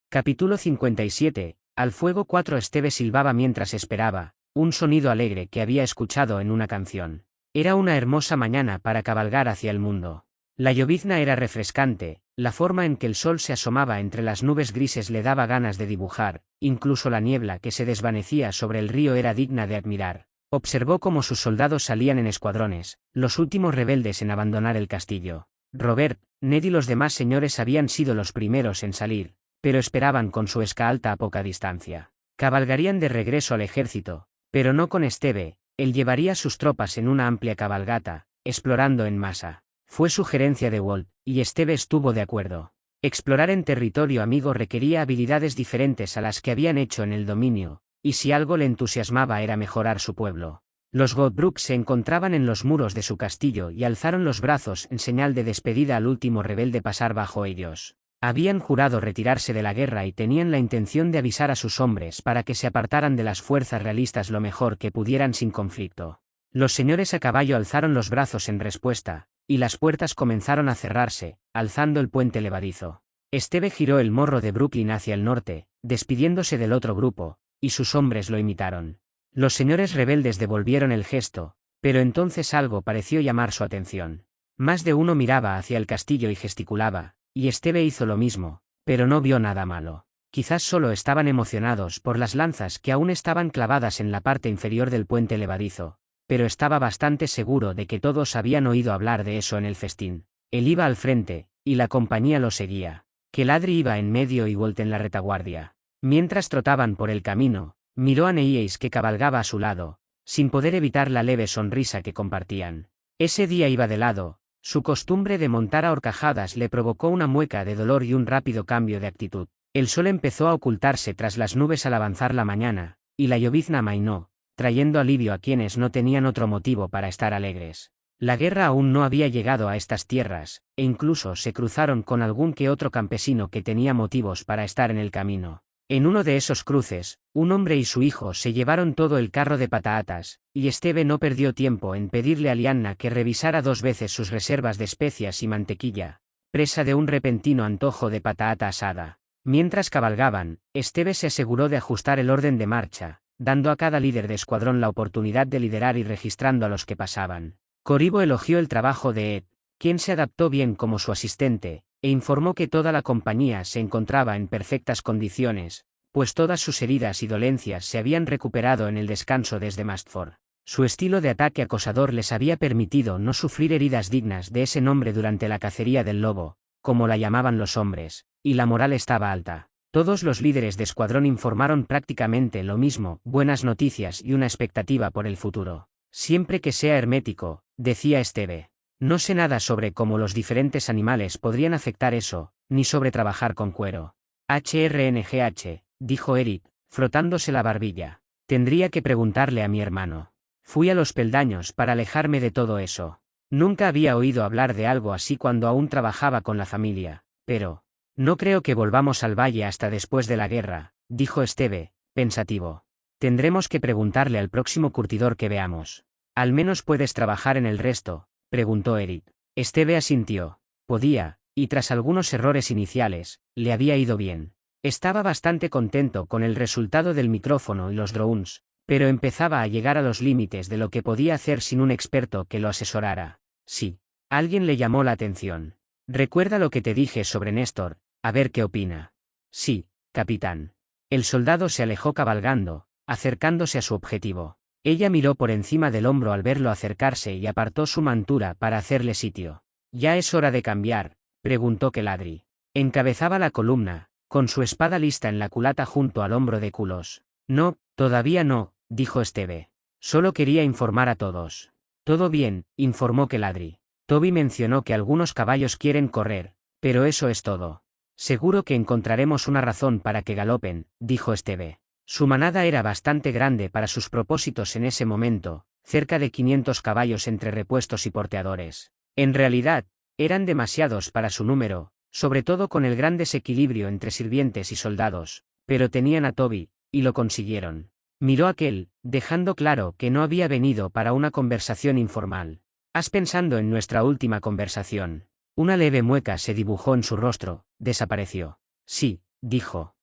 Capítulo 57. Al fuego 4. Esteve silbaba mientras esperaba, un sonido alegre que había escuchado en una canción. Era una hermosa mañana para cabalgar hacia el mundo. La llovizna era refrescante, la forma en que el sol se asomaba entre las nubes grises le daba ganas de dibujar, incluso la niebla que se desvanecía sobre el río era digna de admirar. Observó cómo sus soldados salían en escuadrones, los últimos rebeldes en abandonar el castillo. Robert, Ned y los demás señores habían sido los primeros en salir, pero esperaban con su escolta a poca distancia. Cabalgarían de regreso al ejército, pero no con Esteve, él llevaría sus tropas en una amplia cabalgata, explorando en masa. Fue sugerencia de Walt, y Esteve estuvo de acuerdo. Explorar en territorio amigo requería habilidades diferentes a las que habían hecho en el dominio, y si algo le entusiasmaba era mejorar su pueblo. Los Godbrook se encontraban en los muros de su castillo y alzaron los brazos en señal de despedida al último rebelde pasar bajo ellos. Habían jurado retirarse de la guerra y tenían la intención de avisar a sus hombres para que se apartaran de las fuerzas realistas lo mejor que pudieran sin conflicto. Los señores a caballo alzaron los brazos en respuesta, y las puertas comenzaron a cerrarse, alzando el puente levadizo. Esteve giró el morro de Brooklyn hacia el norte, despidiéndose del otro grupo, y sus hombres lo imitaron. Los señores rebeldes devolvieron el gesto, pero entonces algo pareció llamar su atención. Más de uno miraba hacia el castillo y gesticulaba, y Esteve hizo lo mismo, pero no vio nada malo. Quizás solo estaban emocionados por las lanzas que aún estaban clavadas en la parte inferior del puente levadizo, pero estaba bastante seguro de que todos habían oído hablar de eso en el festín. Él iba al frente, y la compañía lo seguía. Que Ladri iba en medio y Walt en la retaguardia. Mientras trotaban por el camino, miró a Neieis que cabalgaba a su lado, sin poder evitar la leve sonrisa que compartían. Ese día iba de lado, su costumbre de montar a horcajadas le provocó una mueca de dolor y un rápido cambio de actitud. El sol empezó a ocultarse tras las nubes al avanzar la mañana, y la llovizna amainó, trayendo alivio a quienes no tenían otro motivo para estar alegres. La guerra aún no había llegado a estas tierras, e incluso se cruzaron con algún que otro campesino que tenía motivos para estar en el camino. En uno de esos cruces, un hombre y su hijo se llevaron todo el carro de patatas, y Esteve no perdió tiempo en pedirle a Lianna que revisara 2 veces sus reservas de especias y mantequilla, presa de un repentino antojo de patata asada. Mientras cabalgaban, Esteve se aseguró de ajustar el orden de marcha, dando a cada líder de escuadrón la oportunidad de liderar y registrando a los que pasaban. Coribo elogió el trabajo de Ed, quien se adaptó bien como su asistente, e informó que toda la compañía se encontraba en perfectas condiciones, pues todas sus heridas y dolencias se habían recuperado en el descanso desde Mastford. Su estilo de ataque acosador les había permitido no sufrir heridas dignas de ese nombre durante la cacería del lobo, como la llamaban los hombres, y la moral estaba alta. Todos los líderes de escuadrón informaron prácticamente lo mismo, buenas noticias y una expectativa por el futuro. Siempre que sea hermético, decía Esteve. No sé nada sobre cómo los diferentes animales podrían afectar eso, ni sobre trabajar con cuero. HRNGH, dijo Eric, frotándose la barbilla. Tendría que preguntarle a mi hermano. Fui a los peldaños para alejarme de todo eso. Nunca había oído hablar de algo así cuando aún trabajaba con la familia, pero... No creo que volvamos al valle hasta después de la guerra, dijo Esteve, pensativo. Tendremos que preguntarle al próximo curtidor que veamos. ¿Al menos puedes trabajar en el resto?, preguntó Eric. Esteve asintió. Podía, y tras algunos errores iniciales, le había ido bien. Estaba bastante contento con el resultado del micrófono y los drones, pero empezaba a llegar a los límites de lo que podía hacer sin un experto que lo asesorara. Sí. Alguien le llamó la atención. Recuerda lo que te dije sobre Néstor, a ver qué opina. Sí, capitán. El soldado se alejó cabalgando, acercándose a su objetivo. Ella miró por encima del hombro al verlo acercarse y apartó su montura para hacerle sitio. ¿Ya es hora de cambiar?, preguntó Keladri. Encabezaba la columna, con su espada lista en la culata junto al hombro de Culos. No, todavía no, dijo Esteve. Solo quería informar a todos. Todo bien, informó Keladri. Toby mencionó que algunos caballos quieren correr, pero eso es todo. Seguro que encontraremos una razón para que galopen, dijo Esteve. Su manada era bastante grande para sus propósitos en ese momento, cerca de 500 caballos entre repuestos y porteadores. En realidad, eran demasiados para su número, sobre todo con el gran desequilibrio entre sirvientes y soldados, pero tenían a Toby, y lo consiguieron. Miró a aquel, dejando claro que no había venido para una conversación informal. ¿Has pensado en nuestra última conversación? Una leve mueca se dibujó en su rostro, desapareció. Sí, dijo.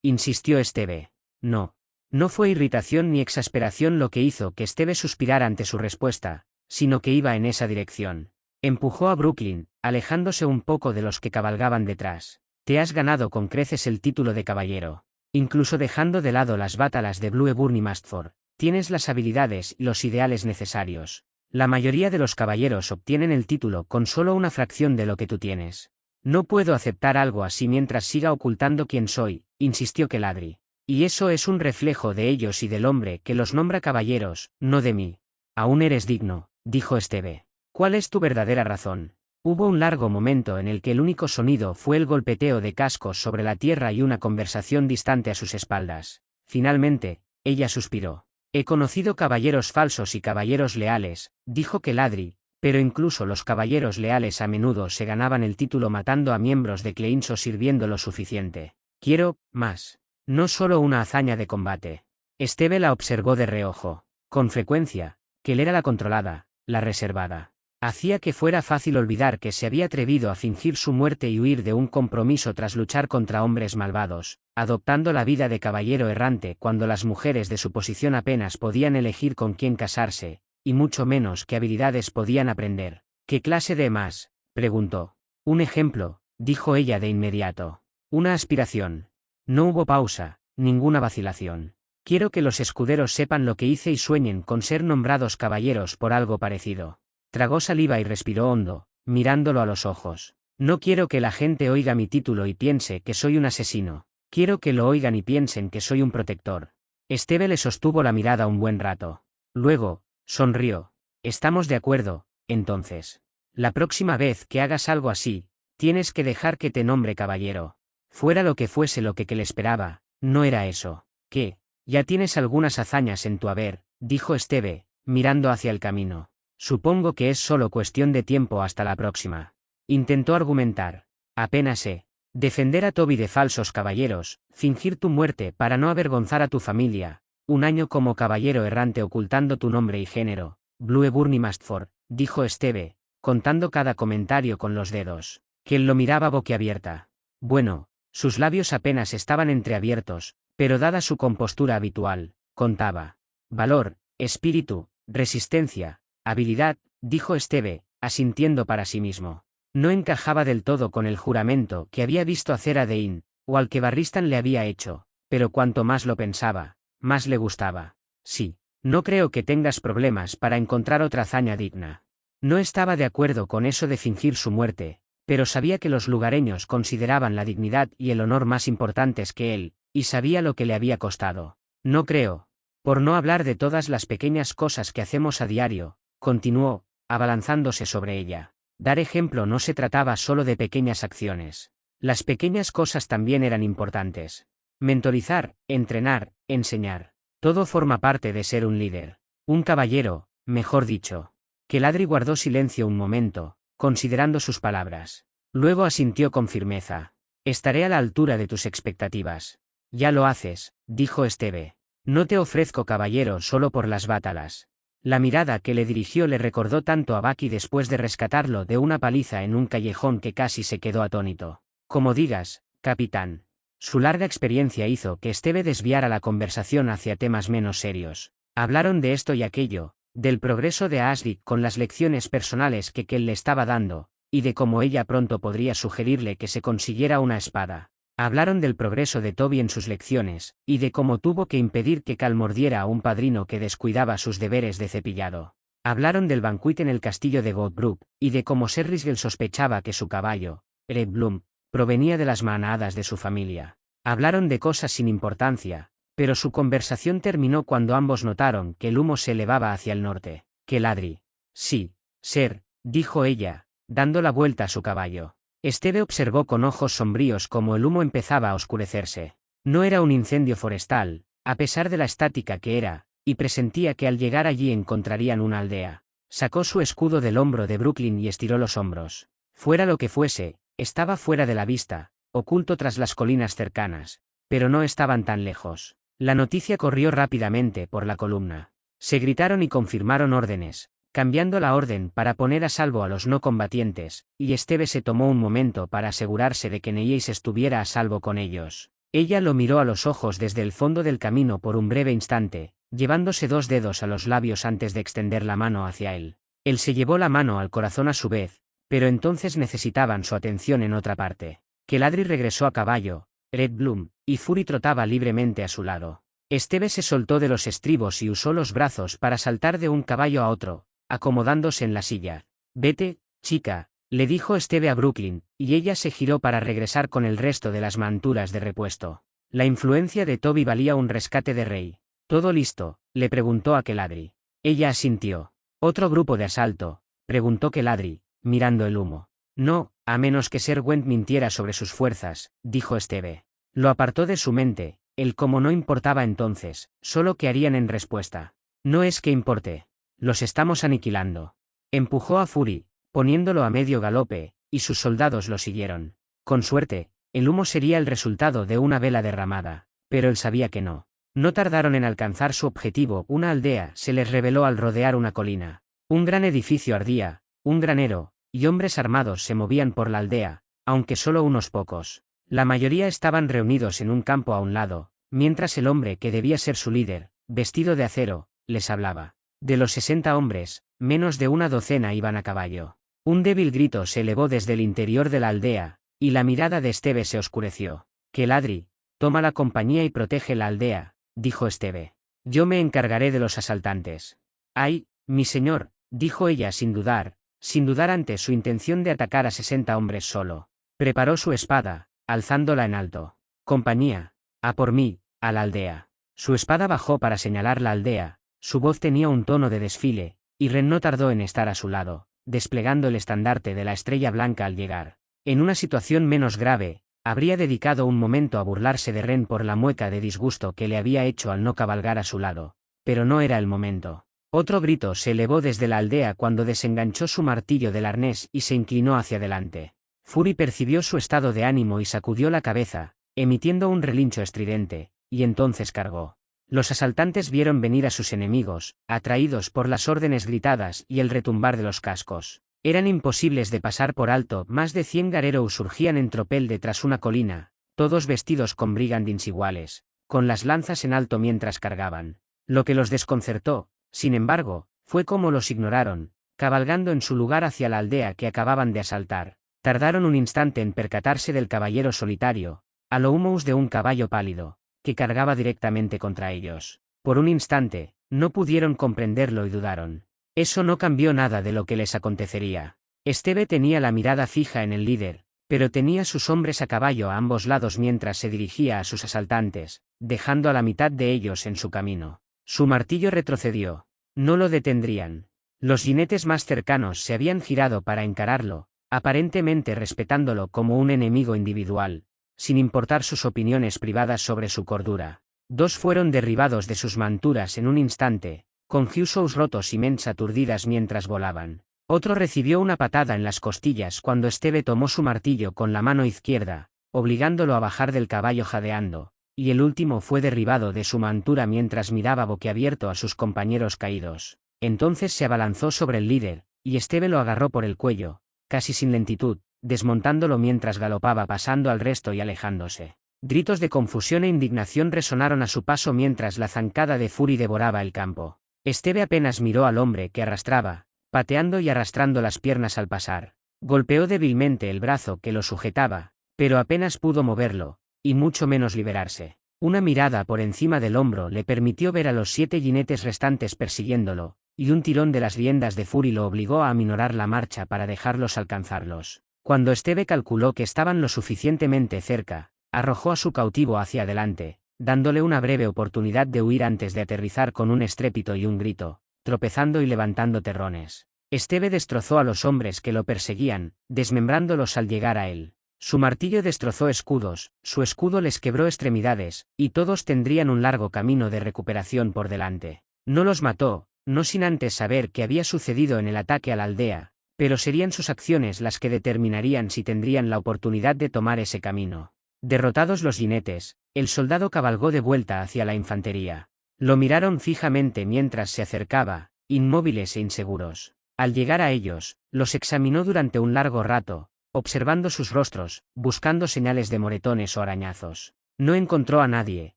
Insistió Esteve. No. No fue irritación ni exasperación lo que hizo que Esteve suspirara ante su respuesta, sino que iba en esa dirección. Empujó a Brooklyn, alejándose un poco de los que cabalgaban detrás. Te has ganado con creces el título de caballero. Incluso dejando de lado las bátalas de Blue Burn y Mastford, tienes las habilidades y los ideales necesarios. La mayoría de los caballeros obtienen el título con solo una fracción de lo que tú tienes. No puedo aceptar algo así mientras siga ocultando quién soy, insistió Keladri. Y eso es un reflejo de ellos y del hombre que los nombra caballeros, no de mí. Aún eres digno, dijo Esteve. ¿Cuál es tu verdadera razón? Hubo un largo momento en el que el único sonido fue el golpeteo de cascos sobre la tierra y una conversación distante a sus espaldas. Finalmente, ella suspiró. He conocido caballeros falsos y caballeros leales, dijo Keladri, pero incluso los caballeros leales a menudo se ganaban el título matando a miembros de Clans o sirviendo lo suficiente. Quiero más. No solo una hazaña de combate. Esteve la observó de reojo. Con frecuencia, Kel era la controlada, la reservada. Hacía que fuera fácil olvidar que se había atrevido a fingir su muerte y huir de un compromiso tras luchar contra hombres malvados, adoptando la vida de caballero errante cuando las mujeres de su posición apenas podían elegir con quién casarse, y mucho menos qué habilidades podían aprender. ¿Qué clase de más? Preguntó. Un ejemplo, dijo ella de inmediato. Una aspiración. No hubo pausa, ninguna vacilación. Quiero que los escuderos sepan lo que hice y sueñen con ser nombrados caballeros por algo parecido. Tragó saliva y respiró hondo, mirándolo a los ojos. No quiero que la gente oiga mi título y piense que soy un asesino. Quiero que lo oigan y piensen que soy un protector. Esteve le sostuvo la mirada un buen rato. Luego, sonrió. Estamos de acuerdo, entonces. La próxima vez que hagas algo así, tienes que dejar que te nombre caballero. Fuera lo que fuese lo que le esperaba, no era eso. ¿Qué? Ya tienes algunas hazañas en tu haber, dijo Esteve, mirando hacia el camino. Supongo que es solo cuestión de tiempo hasta la próxima. Intentó argumentar. Apenas sé. Defender a Toby de falsos caballeros, fingir tu muerte para no avergonzar a tu familia, un año como caballero errante ocultando tu nombre y género, Blue Burn y Mastford, dijo Esteve, contando cada comentario con los dedos. Quien lo miraba boquiabierta. Bueno, sus labios apenas estaban entreabiertos, pero dada su compostura habitual, contaba. Valor, espíritu, resistencia, habilidad, dijo Esteve, asintiendo para sí mismo. No encajaba del todo con el juramento que había visto hacer a Dane, o al que Barristan le había hecho, pero cuanto más lo pensaba, más le gustaba. Sí, no creo que tengas problemas para encontrar otra hazaña digna. No estaba de acuerdo con eso de fingir su muerte, pero sabía que los lugareños consideraban la dignidad y el honor más importantes que él, y sabía lo que le había costado. No creo. Por no hablar de todas las pequeñas cosas que hacemos a diario, continuó, abalanzándose sobre ella. Dar ejemplo no se trataba solo de pequeñas acciones. Las pequeñas cosas también eran importantes. Mentorizar, entrenar, enseñar. Todo forma parte de ser un líder. Un caballero, mejor dicho. Keladri guardó silencio un momento, considerando sus palabras. Luego asintió con firmeza. Estaré a la altura de tus expectativas. Ya lo haces, dijo Esteve. No te ofrezco caballero solo por las bátalas. La mirada que le dirigió le recordó tanto a Bucky después de rescatarlo de una paliza en un callejón que casi se quedó atónito. Como digas, capitán. Su larga experiencia hizo que Esteve desviara la conversación hacia temas menos serios. Hablaron de esto y aquello, del progreso de Asric con las lecciones personales que Kel le estaba dando, y de cómo ella pronto podría sugerirle que se consiguiera una espada. Hablaron del progreso de Toby en sus lecciones, y de cómo tuvo que impedir que Cal mordiera a un padrino que descuidaba sus deberes de cepillado. Hablaron del banquete en el castillo de Godbrook, y de cómo Serrisgel sospechaba que su caballo, Red Bloom, provenía de las manadas de su familia. Hablaron de cosas sin importancia, pero su conversación terminó cuando ambos notaron que el humo se elevaba hacia el norte. Keladri. Sí, Ser, dijo ella, dando la vuelta a su caballo. Esteve observó con ojos sombríos cómo el humo empezaba a oscurecerse. No era un incendio forestal, a pesar de la estática que era, y presentía que al llegar allí encontrarían una aldea. Sacó su escudo del hombro de Brooklyn y estiró los hombros. Fuera lo que fuese, estaba fuera de la vista, oculto tras las colinas cercanas, pero no estaban tan lejos. La noticia corrió rápidamente por la columna. Se gritaron y confirmaron órdenes, cambiando la orden para poner a salvo a los no combatientes, y Esteve se tomó un momento para asegurarse de que Neyeis estuviera a salvo con ellos. Ella lo miró a los ojos desde el fondo del camino por un breve instante, llevándose 2 dedos a los labios antes de extender la mano hacia él. Él se llevó la mano al corazón a su vez, pero entonces necesitaban su atención en otra parte. Keladri regresó a caballo, Red Bloom, y Fury trotaba libremente a su lado. Esteve se soltó de los estribos y usó los brazos para saltar de un caballo a otro, acomodándose en la silla. «Vete, chica», le dijo Esteve a Brooklyn, y ella se giró para regresar con el resto de las monturas de repuesto. La influencia de Toby valía un rescate de rey. «¿Todo listo?», le preguntó a Keladri. Ella asintió. «¿Otro grupo de asalto?», preguntó Keladri, mirando el humo. «No, a menos que Ser Gwent mintiera sobre sus fuerzas», dijo Esteve. Lo apartó de su mente, el cómo no importaba entonces, solo qué harían en respuesta. «No es que importe. Los estamos aniquilando». Empujó a Fury, poniéndolo a medio galope, y sus soldados lo siguieron. Con suerte, el humo sería el resultado de una vela derramada, pero él sabía que no. No tardaron en alcanzar su objetivo. Una aldea se les reveló al rodear una colina. Un gran edificio ardía, un granero, y hombres armados se movían por la aldea, aunque solo unos pocos. La mayoría estaban reunidos en un campo a un lado, mientras el hombre que debía ser su líder, vestido de acero, les hablaba. De los 60 hombres, menos de una docena iban a caballo. Un débil grito se elevó desde el interior de la aldea, y la mirada de Esteve se oscureció. «Keladri, toma la compañía y protege la aldea», dijo Esteve. «Yo me encargaré de los asaltantes». «Ay, mi señor», dijo ella sin dudar ante su intención de atacar a 60 hombres solo. Preparó su espada, alzándola en alto. «Compañía, a por mí, a la aldea». Su espada bajó para señalar la aldea, su voz tenía un tono de desfile, y Ren no tardó en estar a su lado, desplegando el estandarte de la estrella blanca al llegar. En una situación menos grave, habría dedicado un momento a burlarse de Ren por la mueca de disgusto que le había hecho al no cabalgar a su lado. Pero no era el momento. Otro grito se elevó desde la aldea cuando desenganchó su martillo del arnés y se inclinó hacia adelante. Fury percibió su estado de ánimo y sacudió la cabeza, emitiendo un relincho estridente, y entonces cargó. Los asaltantes vieron venir a sus enemigos, atraídos por las órdenes gritadas y el retumbar de los cascos. Eran imposibles de pasar por alto. Más de 100 Garerous surgían en tropel de tras una colina, todos vestidos con brigandines iguales, con las lanzas en alto mientras cargaban. Lo que los desconcertó, sin embargo, fue cómo los ignoraron, cabalgando en su lugar hacia la aldea que acababan de asaltar. Tardaron un instante en percatarse del caballero solitario, a lo humos de un caballo pálido, que cargaba directamente contra ellos. Por un instante, no pudieron comprenderlo y dudaron. Eso no cambió nada de lo que les acontecería. Esteve tenía la mirada fija en el líder, pero tenía sus hombres a caballo a ambos lados mientras se dirigía a sus asaltantes, dejando a la mitad de ellos en su camino. Su martillo retrocedió. No lo detendrían. Los jinetes más cercanos se habían girado para encararlo, aparentemente respetándolo como un enemigo individual, sin importar sus opiniones privadas sobre su cordura. 2 fueron derribados de sus monturas en un instante, con huesos rotos y mentes aturdidas mientras volaban. Otro recibió una patada en las costillas cuando Esteve tomó su martillo con la mano izquierda, obligándolo a bajar del caballo jadeando, y el último fue derribado de su montura mientras miraba boquiabierto a sus compañeros caídos. Entonces se abalanzó sobre el líder, y Esteve lo agarró por el cuello, casi sin lentitud, desmontándolo mientras galopaba pasando al resto y alejándose. Gritos de confusión e indignación resonaron a su paso mientras la zancada de Fury devoraba el campo. Esteve apenas miró al hombre que arrastraba, pateando y arrastrando las piernas al pasar. Golpeó débilmente el brazo que lo sujetaba, pero apenas pudo moverlo, y mucho menos liberarse. Una mirada por encima del hombro le permitió ver a los 7 jinetes restantes persiguiéndolo, y un tirón de las riendas de Fury lo obligó a aminorar la marcha para dejarlos alcanzarlos. Cuando Esteve calculó que estaban lo suficientemente cerca, arrojó a su cautivo hacia adelante, dándole una breve oportunidad de huir antes de aterrizar con un estrépito y un grito, tropezando y levantando terrones. Esteve destrozó a los hombres que lo perseguían, desmembrándolos al llegar a él. Su martillo destrozó escudos, su escudo les quebró extremidades, y todos tendrían un largo camino de recuperación por delante. No los mató, no sin antes saber qué había sucedido en el ataque a la aldea, pero serían sus acciones las que determinarían si tendrían la oportunidad de tomar ese camino. Derrotados los jinetes, el soldado cabalgó de vuelta hacia la infantería. Lo miraron fijamente mientras se acercaba, inmóviles e inseguros. Al llegar a ellos, los examinó durante un largo rato, observando sus rostros, buscando señales de moretones o arañazos. No encontró a nadie,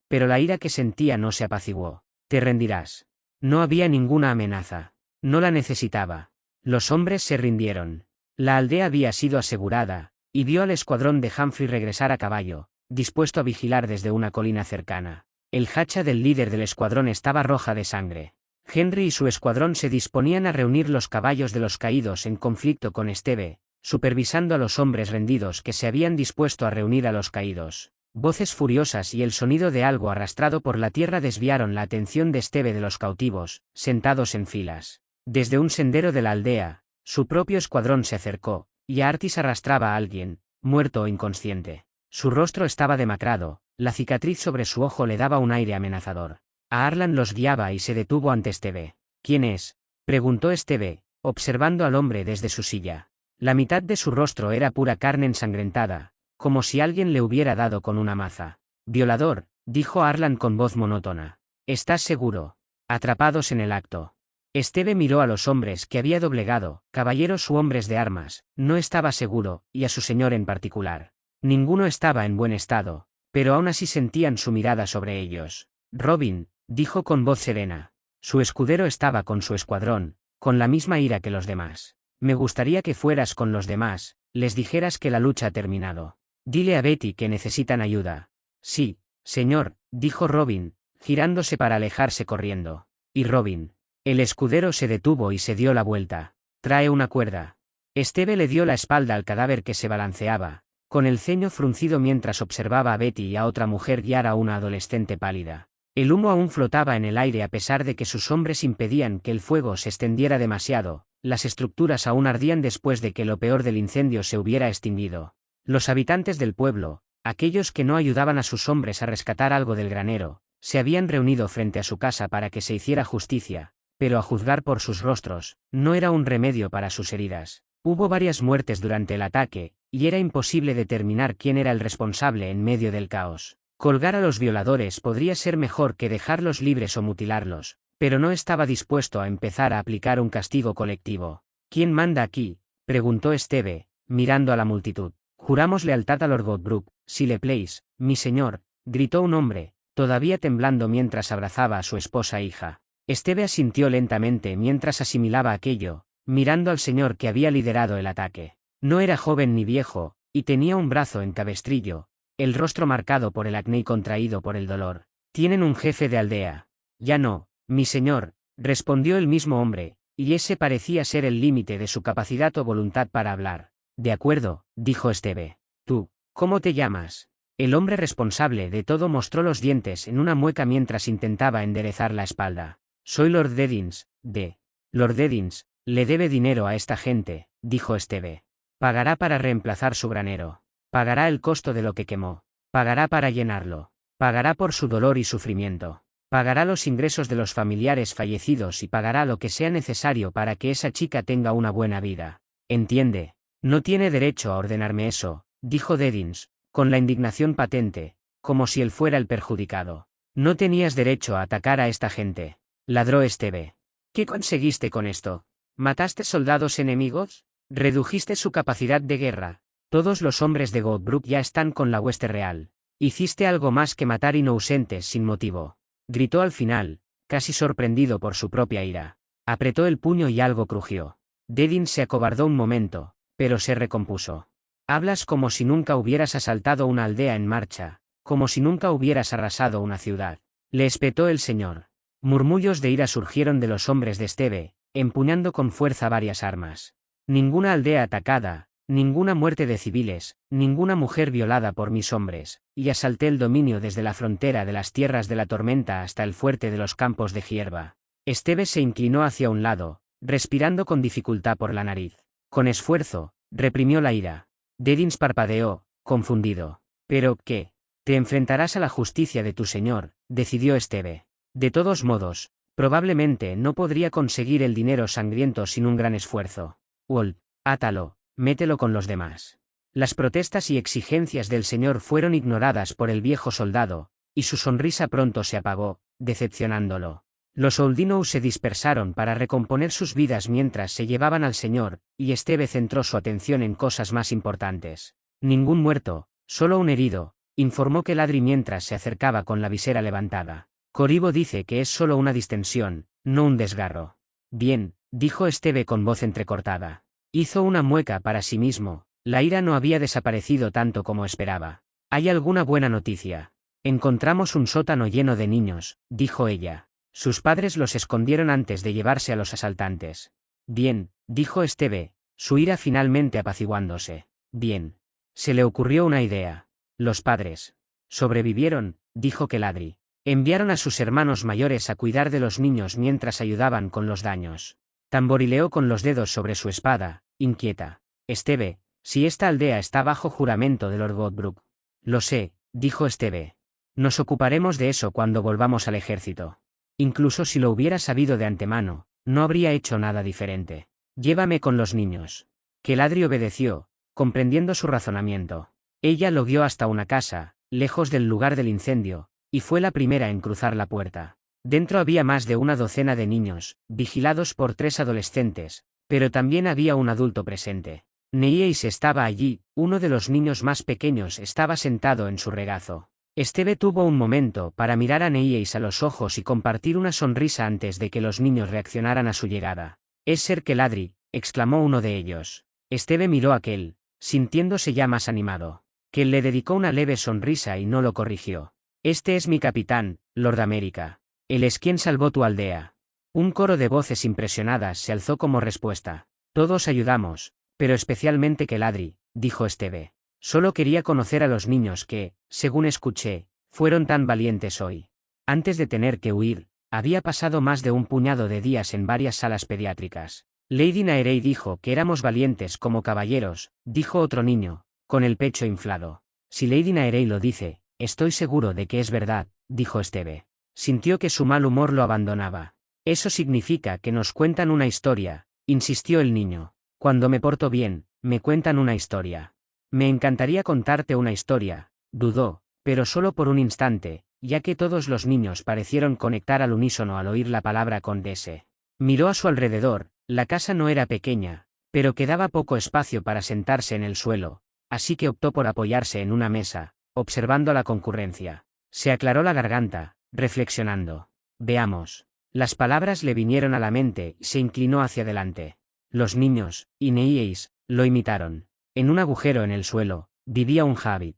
pero la ira que sentía no se apaciguó. «Te rendirás». No había ninguna amenaza. No la necesitaba. Los hombres se rindieron. La aldea había sido asegurada, y vio al escuadrón de Humphrey regresar a caballo, dispuesto a vigilar desde una colina cercana. El hacha del líder del escuadrón estaba roja de sangre. Henry y su escuadrón se disponían a reunir los caballos de los caídos en conflicto con Esteve, supervisando a los hombres rendidos que se habían dispuesto a reunir a los caídos. Voces furiosas y el sonido de algo arrastrado por la tierra desviaron la atención de Esteve de los cautivos, sentados en filas. Desde un sendero de la aldea, su propio escuadrón se acercó, y Artis arrastraba a alguien, muerto o inconsciente. Su rostro estaba demacrado, la cicatriz sobre su ojo le daba un aire amenazador. A Arlan los guiaba y se detuvo ante Esteve. «¿Quién es?», preguntó Esteve, observando al hombre desde su silla. La mitad de su rostro era pura carne ensangrentada, como si alguien le hubiera dado con una maza. «Violador», dijo Arlan con voz monótona. «¿Estás seguro?». «Atrapados en el acto». Esteve miró a los hombres que había doblegado, caballeros u hombres de armas, no estaba seguro, y a su señor en particular. Ninguno estaba en buen estado, pero aún así sentían su mirada sobre ellos. «Robin», dijo con voz serena. Su escudero estaba con su escuadrón, con la misma ira que los demás. «Me gustaría que fueras con los demás, les dijeras que la lucha ha terminado. Dile a Betty que necesitan ayuda». «Sí, señor», dijo Robin, girándose para alejarse corriendo. «Y Robin». El escudero se detuvo y se dio la vuelta. «Trae una cuerda». Esteve le dio la espalda al cadáver que se balanceaba, con el ceño fruncido mientras observaba a Betty y a otra mujer guiar a una adolescente pálida. El humo aún flotaba en el aire a pesar de que sus hombres impedían que el fuego se extendiera demasiado, las estructuras aún ardían después de que lo peor del incendio se hubiera extinguido. Los habitantes del pueblo, aquellos que no ayudaban a sus hombres a rescatar algo del granero, se habían reunido frente a su casa para que se hiciera justicia, pero a juzgar por sus rostros, no era un remedio para sus heridas. Hubo varias muertes durante el ataque, y era imposible determinar quién era el responsable en medio del caos. Colgar a los violadores podría ser mejor que dejarlos libres o mutilarlos, pero no estaba dispuesto a empezar a aplicar un castigo colectivo. «¿Quién manda aquí?», preguntó Esteve, mirando a la multitud. «Juramos lealtad a Lord Godbrook, si le place, mi señor», gritó un hombre, todavía temblando mientras abrazaba a su esposa e hija. Esteve asintió lentamente mientras asimilaba aquello, mirando al señor que había liderado el ataque. No era joven ni viejo, y tenía un brazo en cabestrillo, el rostro marcado por el acné y contraído por el dolor. «Tienen un jefe de aldea». «Ya no, mi señor», respondió el mismo hombre, y ese parecía ser el límite de su capacidad o voluntad para hablar. «De acuerdo», dijo Esteve. «¿Tú, cómo te llamas?». El hombre responsable de todo mostró los dientes en una mueca mientras intentaba enderezar la espalda. «Soy Lord Deddins, de Lord Deddins, le debe dinero a esta gente», dijo Esteve. «Pagará para reemplazar su granero. Pagará el costo de lo que quemó. Pagará para llenarlo. Pagará por su dolor y sufrimiento. Pagará los ingresos de los familiares fallecidos y pagará lo que sea necesario para que esa chica tenga una buena vida. ¿Entiende? No tiene derecho a ordenarme eso», dijo Deddins, con la indignación patente, como si él fuera el perjudicado. «No tenías derecho a atacar a esta gente», ladró Esteve. «¿Qué conseguiste con esto? ¿Mataste soldados enemigos? ¿Redujiste su capacidad de guerra? Todos los hombres de Godbrook ya están con la hueste real. Hiciste algo más que matar inocentes sin motivo», gritó al final, casi sorprendido por su propia ira. Apretó el puño y algo crujió. Deddins se acobardó un momento, pero se recompuso. «Hablas como si nunca hubieras asaltado una aldea en marcha, como si nunca hubieras arrasado una ciudad», le espetó el señor. Murmullos de ira surgieron de los hombres de Esteve, empuñando con fuerza varias armas. «Ninguna aldea atacada, ninguna muerte de civiles, ninguna mujer violada por mis hombres, y asalté el dominio desde la frontera de las tierras de la tormenta hasta el fuerte de los campos de hierba». Esteve se inclinó hacia un lado, respirando con dificultad por la nariz. Con esfuerzo, reprimió la ira. Deddins parpadeó, confundido. «¿Pero qué? Te enfrentarás a la justicia de tu señor», decidió Esteve. «De todos modos, probablemente no podría conseguir el dinero sangriento sin un gran esfuerzo. Walt, átalo, mételo con los demás». Las protestas y exigencias del señor fueron ignoradas por el viejo soldado, y su sonrisa pronto se apagó, decepcionándolo. Los Oldinow se dispersaron para recomponer sus vidas mientras se llevaban al señor, y Esteve centró su atención en cosas más importantes. Ningún muerto, solo un herido, informó que Ladri mientras se acercaba con la visera levantada. Coribo dice que es solo una distensión, no un desgarro. Bien, dijo Esteve con voz entrecortada. Hizo una mueca para sí mismo, la ira no había desaparecido tanto como esperaba. Hay alguna buena noticia. Encontramos un sótano lleno de niños, dijo ella. Sus padres los escondieron antes de llevarse a los asaltantes. Bien, dijo Esteve, su ira finalmente apaciguándose. Bien. Se le ocurrió una idea. Los padres sobrevivieron, dijo Ladri. Enviaron a sus hermanos mayores a cuidar de los niños mientras ayudaban con los daños. Tamborileó con los dedos sobre su espada, inquieta. Esteve, si esta aldea está bajo juramento de Lord Godbrook. Lo sé, dijo Esteve. Nos ocuparemos de eso cuando volvamos al ejército. Incluso si lo hubiera sabido de antemano, no habría hecho nada diferente. Llévame con los niños. Ladri obedeció, comprendiendo su razonamiento. Ella lo guió hasta una casa, lejos del lugar del incendio, y fue la primera en cruzar la puerta. Dentro había más de una docena de niños, vigilados por 3 adolescentes, pero también había un adulto presente. Neieis estaba allí, uno de los niños más pequeños estaba sentado en su regazo. Esteve tuvo un momento para mirar a Neieis a los ojos y compartir una sonrisa antes de que los niños reaccionaran a su llegada. «Es ser Ladri», exclamó uno de ellos. Esteve miró a Kel, sintiéndose ya más animado. Kel le dedicó una leve sonrisa y no lo corrigió. «Este es mi capitán, Lord América. Él es quien salvó tu aldea». Un coro de voces impresionadas se alzó como respuesta. «Todos ayudamos, pero especialmente Ladri», dijo Esteve. «Solo quería conocer a los niños que, según escuché, fueron tan valientes hoy». Antes de tener que huir, había pasado más de un puñado de días en varias salas pediátricas. Lady Naerei dijo que éramos valientes como caballeros, dijo otro niño, con el pecho inflado. Si Lady Naerei lo dice, estoy seguro de que es verdad, dijo Esteve. Sintió que su mal humor lo abandonaba. Eso significa que nos cuentan una historia, insistió el niño. Cuando me porto bien, me cuentan una historia. Me encantaría contarte una historia, dudó, pero solo por un instante, ya que todos los niños parecieron conectar al unísono al oír la palabra condese. Miró a su alrededor, la casa no era pequeña, pero quedaba poco espacio para sentarse en el suelo, así que optó por apoyarse en una mesa, observando a la concurrencia. Se aclaró la garganta, reflexionando. Veamos. Las palabras le vinieron a la mente y se inclinó hacia adelante. Los niños, y Neieis, lo imitaron. En un agujero en el suelo, vivía un Javid.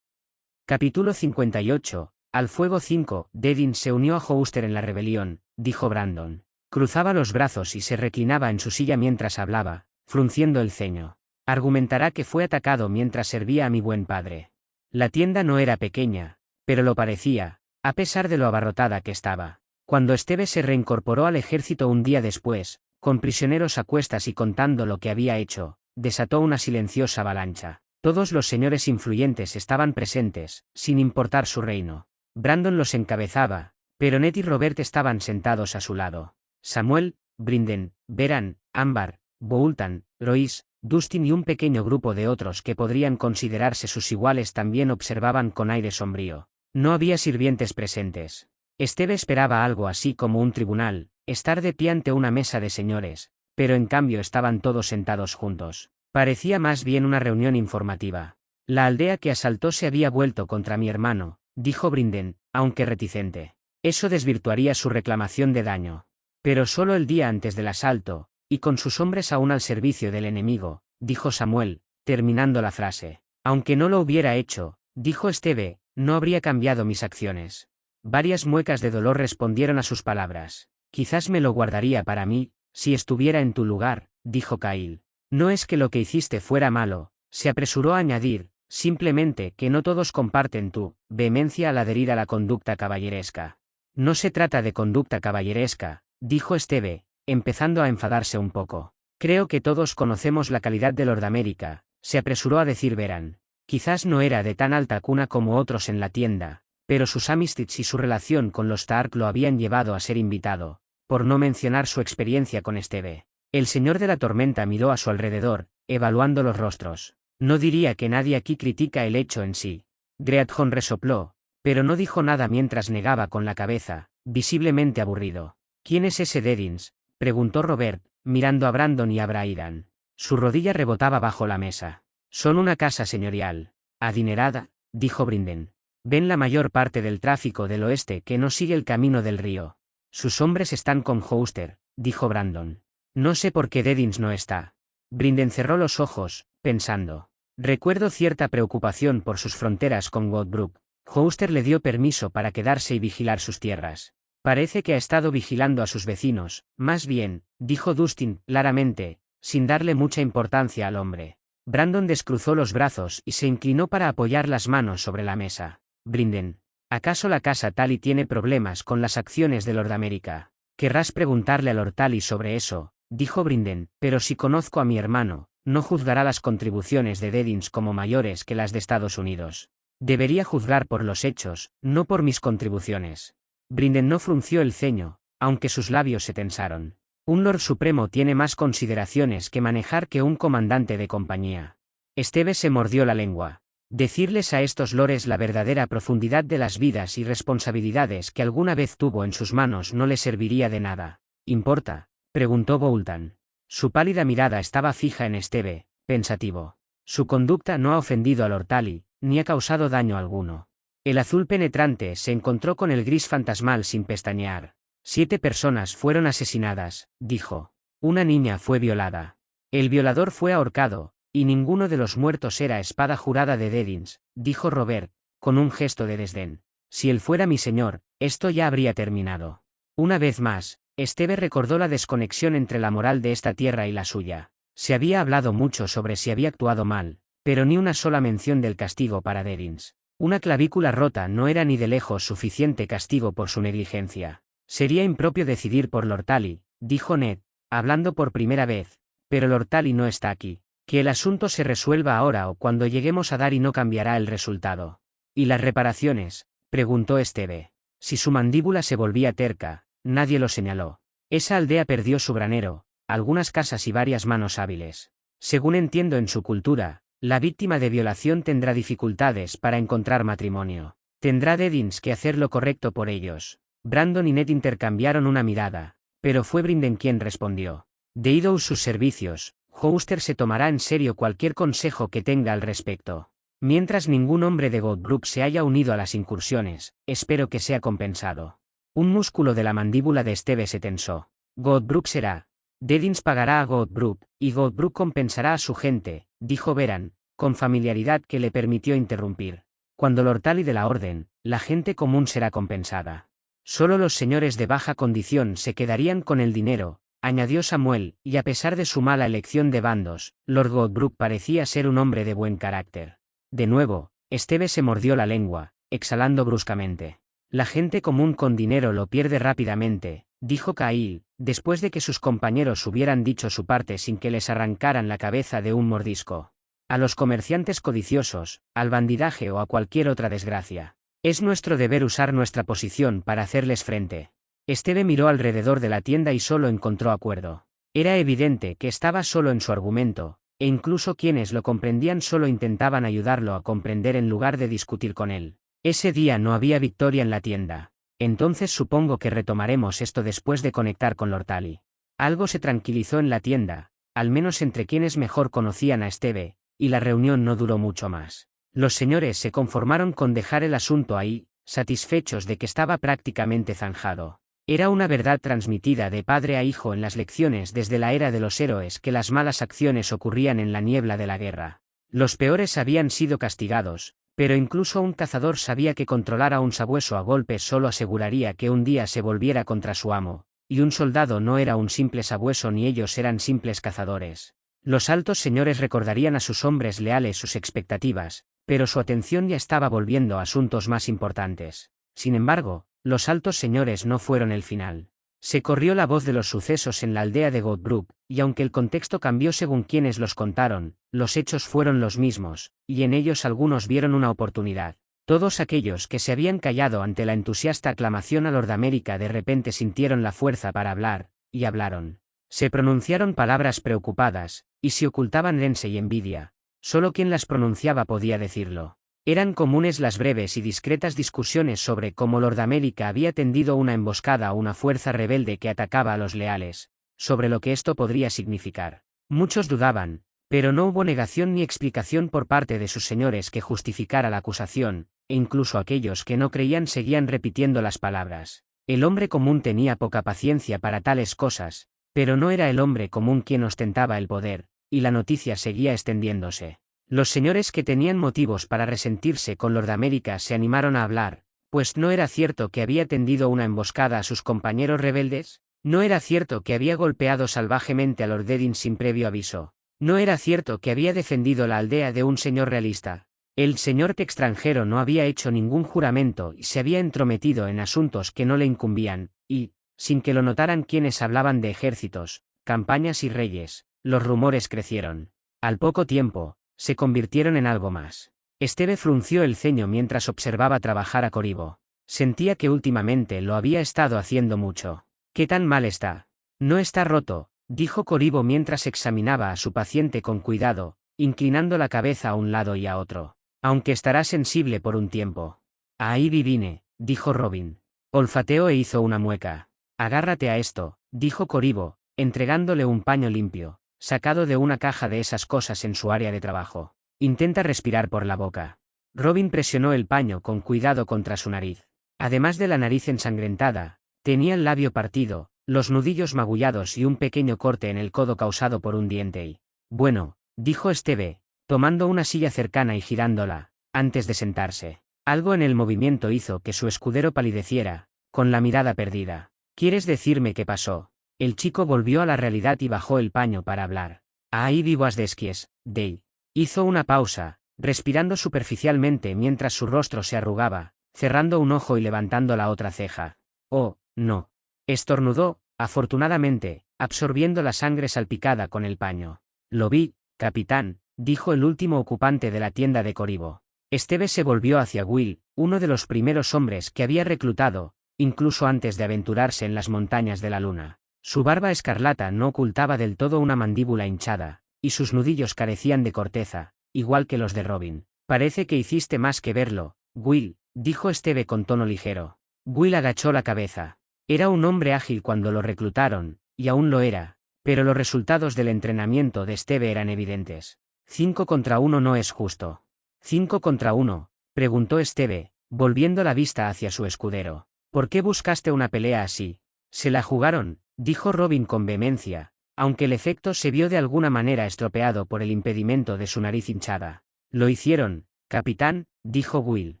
Capítulo 58. Al fuego 5. Dedin se unió a Jouster en la rebelión, dijo Brandon. Cruzaba los brazos y se reclinaba en su silla mientras hablaba, frunciendo el ceño. Argumentará que fue atacado mientras servía a mi buen padre. La tienda no era pequeña, pero lo parecía, a pesar de lo abarrotada que estaba. Cuando Esteve se reincorporó al ejército un día después, con prisioneros a cuestas y contando lo que había hecho, desató una silenciosa avalancha. Todos los señores influyentes estaban presentes, sin importar su reino. Brandon los encabezaba, pero Ned y Robert estaban sentados a su lado. Samuel, Brinden, Beran, Ámbar, Boultan, Royce, Dustin y un pequeño grupo de otros que podrían considerarse sus iguales también observaban con aire sombrío. No había sirvientes presentes. Esteve esperaba algo así como un tribunal, estar de pie ante una mesa de señores, pero en cambio estaban todos sentados juntos. Parecía más bien una reunión informativa. La aldea que asaltó se había vuelto contra mi hermano, dijo Brinden, aunque reticente. Eso desvirtuaría su reclamación de daño. Pero solo el día antes del asalto, y con sus hombres aún al servicio del enemigo, dijo Samuel, terminando la frase. Aunque no lo hubiera hecho, dijo Esteve, no habría cambiado mis acciones. Varias muecas de dolor respondieron a sus palabras. Quizás me lo guardaría para mí, si estuviera en tu lugar, dijo Cahill. No es que lo que hiciste fuera malo, se apresuró a añadir, simplemente que no todos comparten tu vehemencia al adherir a la conducta caballeresca. No se trata de conducta caballeresca, dijo Esteve, empezando a enfadarse un poco. Creo que todos conocemos la calidad de Lord América, se apresuró a decir Beran. Quizás no era de tan alta cuna como otros en la tienda, pero sus amistades y su relación con los Stark lo habían llevado a ser invitado, por no mencionar su experiencia con Esteve. El señor de la tormenta miró a su alrededor, evaluando los rostros. No diría que nadie aquí critica el hecho en sí. Greathorn resopló, pero no dijo nada mientras negaba con la cabeza, visiblemente aburrido. ¿Quién es ese Dedins?, preguntó Robert, mirando a Brandon y a Braidan. Su rodilla rebotaba bajo la mesa. Son una casa señorial. Adinerada, dijo Brinden. Ven la mayor parte del tráfico del oeste que no sigue el camino del río. Sus hombres están con Wooster, dijo Brandon. No sé por qué Dedins no está. Brinden cerró los ojos, pensando. Recuerdo cierta preocupación por sus fronteras con Godbrook. Wooster le dio permiso para quedarse y vigilar sus tierras. Parece que ha estado vigilando a sus vecinos, más bien, dijo Dustin, claramente, sin darle mucha importancia al hombre. Brandon descruzó los brazos y se inclinó para apoyar las manos sobre la mesa. Brinden. ¿Acaso la casa Tally tiene problemas con las acciones de Lord America? Querrás preguntarle a Lord Tally sobre eso, dijo Brinden, pero si conozco a mi hermano, no juzgará las contribuciones de Dedins como mayores que las de Estados Unidos. Debería juzgar por los hechos, no por mis contribuciones. Brinden no frunció el ceño, aunque sus labios se tensaron. Un Lord Supremo tiene más consideraciones que manejar que un comandante de compañía. Esteve se mordió la lengua. Decirles a estos lores la verdadera profundidad de las vidas y responsabilidades que alguna vez tuvo en sus manos no le serviría de nada. ¿Importa?, preguntó Bolton. Su pálida mirada estaba fija en Esteve, pensativo. Su conducta no ha ofendido a Lord Tally, ni ha causado daño alguno. El azul penetrante se encontró con el gris fantasmal sin pestañear. 7 personas fueron asesinadas, dijo. Una niña fue violada. El violador fue ahorcado, y ninguno de los muertos era espada jurada de Dedins, dijo Robert, con un gesto de desdén. Si él fuera mi señor, esto ya habría terminado. Una vez más, Esteve recordó la desconexión entre la moral de esta tierra y la suya. Se había hablado mucho sobre si había actuado mal, pero ni una sola mención del castigo para Dedins. Una clavícula rota no era ni de lejos suficiente castigo por su negligencia. Sería impropio decidir por Lord Tally, dijo Ned, hablando por primera vez, pero Lord Tally no está aquí. Que el asunto se resuelva ahora o cuando lleguemos a Dari no cambiará el resultado. ¿Y las reparaciones?, preguntó Esteve. Si su mandíbula se volvía terca, nadie lo señaló. Esa aldea perdió su granero, algunas casas y varias manos hábiles. Según entiendo en su cultura, la víctima de violación tendrá dificultades para encontrar matrimonio. Tendrá Dedins que hacer lo correcto por ellos. Brandon y Ned intercambiaron una mirada, pero fue Brinden quien respondió. Debido sus servicios, Wooster se tomará en serio cualquier consejo que tenga al respecto. Mientras ningún hombre de Godbrook se haya unido a las incursiones, espero que sea compensado. Un músculo de la mandíbula de Esteve se tensó. Godbrook será. Dedins pagará a Godbrook, y Godbrook compensará a su gente, dijo Beran, con familiaridad que le permitió interrumpir. Cuando Lord Tally de la Orden, la gente común será compensada. Solo los señores de baja condición se quedarían con el dinero, añadió Samuel, y a pesar de su mala elección de bandos, Lord Godbrook parecía ser un hombre de buen carácter. De nuevo, Esteve se mordió la lengua, exhalando bruscamente. La gente común con dinero lo pierde rápidamente, dijo Cahill, después de que sus compañeros hubieran dicho su parte sin que les arrancaran la cabeza de un mordisco. A los comerciantes codiciosos, al bandidaje o a cualquier otra desgracia. Es nuestro deber usar nuestra posición para hacerles frente. Esteve miró alrededor de la tienda y solo encontró acuerdo. Era evidente que estaba solo en su argumento, e incluso quienes lo comprendían solo intentaban ayudarlo a comprender en lugar de discutir con él. Ese día no había victoria en la tienda. Entonces supongo que retomaremos esto después de conectar con Lord Tally. Algo se tranquilizó en la tienda, al menos entre quienes mejor conocían a Esteve, y la reunión no duró mucho más. Los señores se conformaron con dejar el asunto ahí, satisfechos de que estaba prácticamente zanjado. Era una verdad transmitida de padre a hijo en las lecciones desde la era de los héroes que las malas acciones ocurrían en la niebla de la guerra. Los peores habían sido castigados, pero incluso un cazador sabía que controlar a un sabueso a golpes solo aseguraría que un día se volviera contra su amo, y un soldado no era un simple sabueso ni ellos eran simples cazadores. Los altos señores recordarían a sus hombres leales sus expectativas, pero su atención ya estaba volviendo a asuntos más importantes. Sin embargo, los altos señores no fueron el final. Se corrió la voz de los sucesos en la aldea de Godbrook, y aunque el contexto cambió según quienes los contaron, los hechos fueron los mismos, y en ellos algunos vieron una oportunidad. Todos aquellos que se habían callado ante la entusiasta aclamación a Lord America de repente sintieron la fuerza para hablar, y hablaron. Se pronunciaron palabras preocupadas, y se ocultaban rense y envidia. Solo quien las pronunciaba podía decirlo. Eran comunes las breves y discretas discusiones sobre cómo Lord América había tendido una emboscada a una fuerza rebelde que atacaba a los leales, sobre lo que esto podría significar. Muchos dudaban, pero no hubo negación ni explicación por parte de sus señores que justificara la acusación, e incluso aquellos que no creían seguían repitiendo las palabras. El hombre común tenía poca paciencia para tales cosas, pero no era el hombre común quien ostentaba el poder, y la noticia seguía extendiéndose. Los señores que tenían motivos para resentirse con Lord América se animaron a hablar, pues ¿no era cierto que había tendido una emboscada a sus compañeros rebeldes? ¿No era cierto que había golpeado salvajemente a Lord Eddin sin previo aviso? ¿No era cierto que había defendido la aldea de un señor realista? El señor extranjero no había hecho ningún juramento y se había entrometido en asuntos que no le incumbían, y, sin que lo notaran quienes hablaban de ejércitos, campañas y reyes, los rumores crecieron. Al poco tiempo, se convirtieron en algo más. Esteve frunció el ceño mientras observaba trabajar a Corribo. Sentía que últimamente lo había estado haciendo mucho. ¿Qué tan mal está? No está roto, dijo Corribo mientras examinaba a su paciente con cuidado, inclinando la cabeza a un lado y a otro. Aunque estará sensible por un tiempo. Ahí vine, dijo Robin. Olfateó e hizo una mueca. Agárrate a esto, dijo Corribo, entregándole un paño limpio, sacado de una caja de esas cosas en su área de trabajo. Intenta respirar por la boca. Robin presionó el paño con cuidado contra su nariz. Además de la nariz ensangrentada, tenía el labio partido, los nudillos magullados y un pequeño corte en el codo causado por un diente y... Bueno, dijo Esteve, tomando una silla cercana y girándola, antes de sentarse. Algo en el movimiento hizo que su escudero palideciera, con la mirada perdida. ¿Quieres decirme qué pasó? El chico volvió a la realidad y bajó el paño para hablar. Ahí vivas de esquies, Day. Hizo una pausa, respirando superficialmente mientras su rostro se arrugaba, cerrando un ojo y levantando la otra ceja. Oh, no. Estornudó, afortunadamente, absorbiendo la sangre salpicada con el paño. Lo vi, capitán, dijo el último ocupante de la tienda de Corribo. Esteve se volvió hacia Will, uno de los primeros hombres que había reclutado, incluso antes de aventurarse en las montañas de la luna. Su barba escarlata no ocultaba del todo una mandíbula hinchada, y sus nudillos carecían de corteza, igual que los de Robin. Parece que hiciste más que verlo, Will, dijo Esteve con tono ligero. Will agachó la cabeza. Era un hombre ágil cuando lo reclutaron, y aún lo era, pero los resultados del entrenamiento de Esteve eran evidentes. 5 contra 1 no es justo. 5 contra 1, preguntó Esteve, volviendo la vista hacia su escudero. ¿Por qué buscaste una pelea así? Se la jugaron, dijo Robin con vehemencia, aunque el efecto se vio de alguna manera estropeado por el impedimento de su nariz hinchada. Lo hicieron, capitán, dijo Will.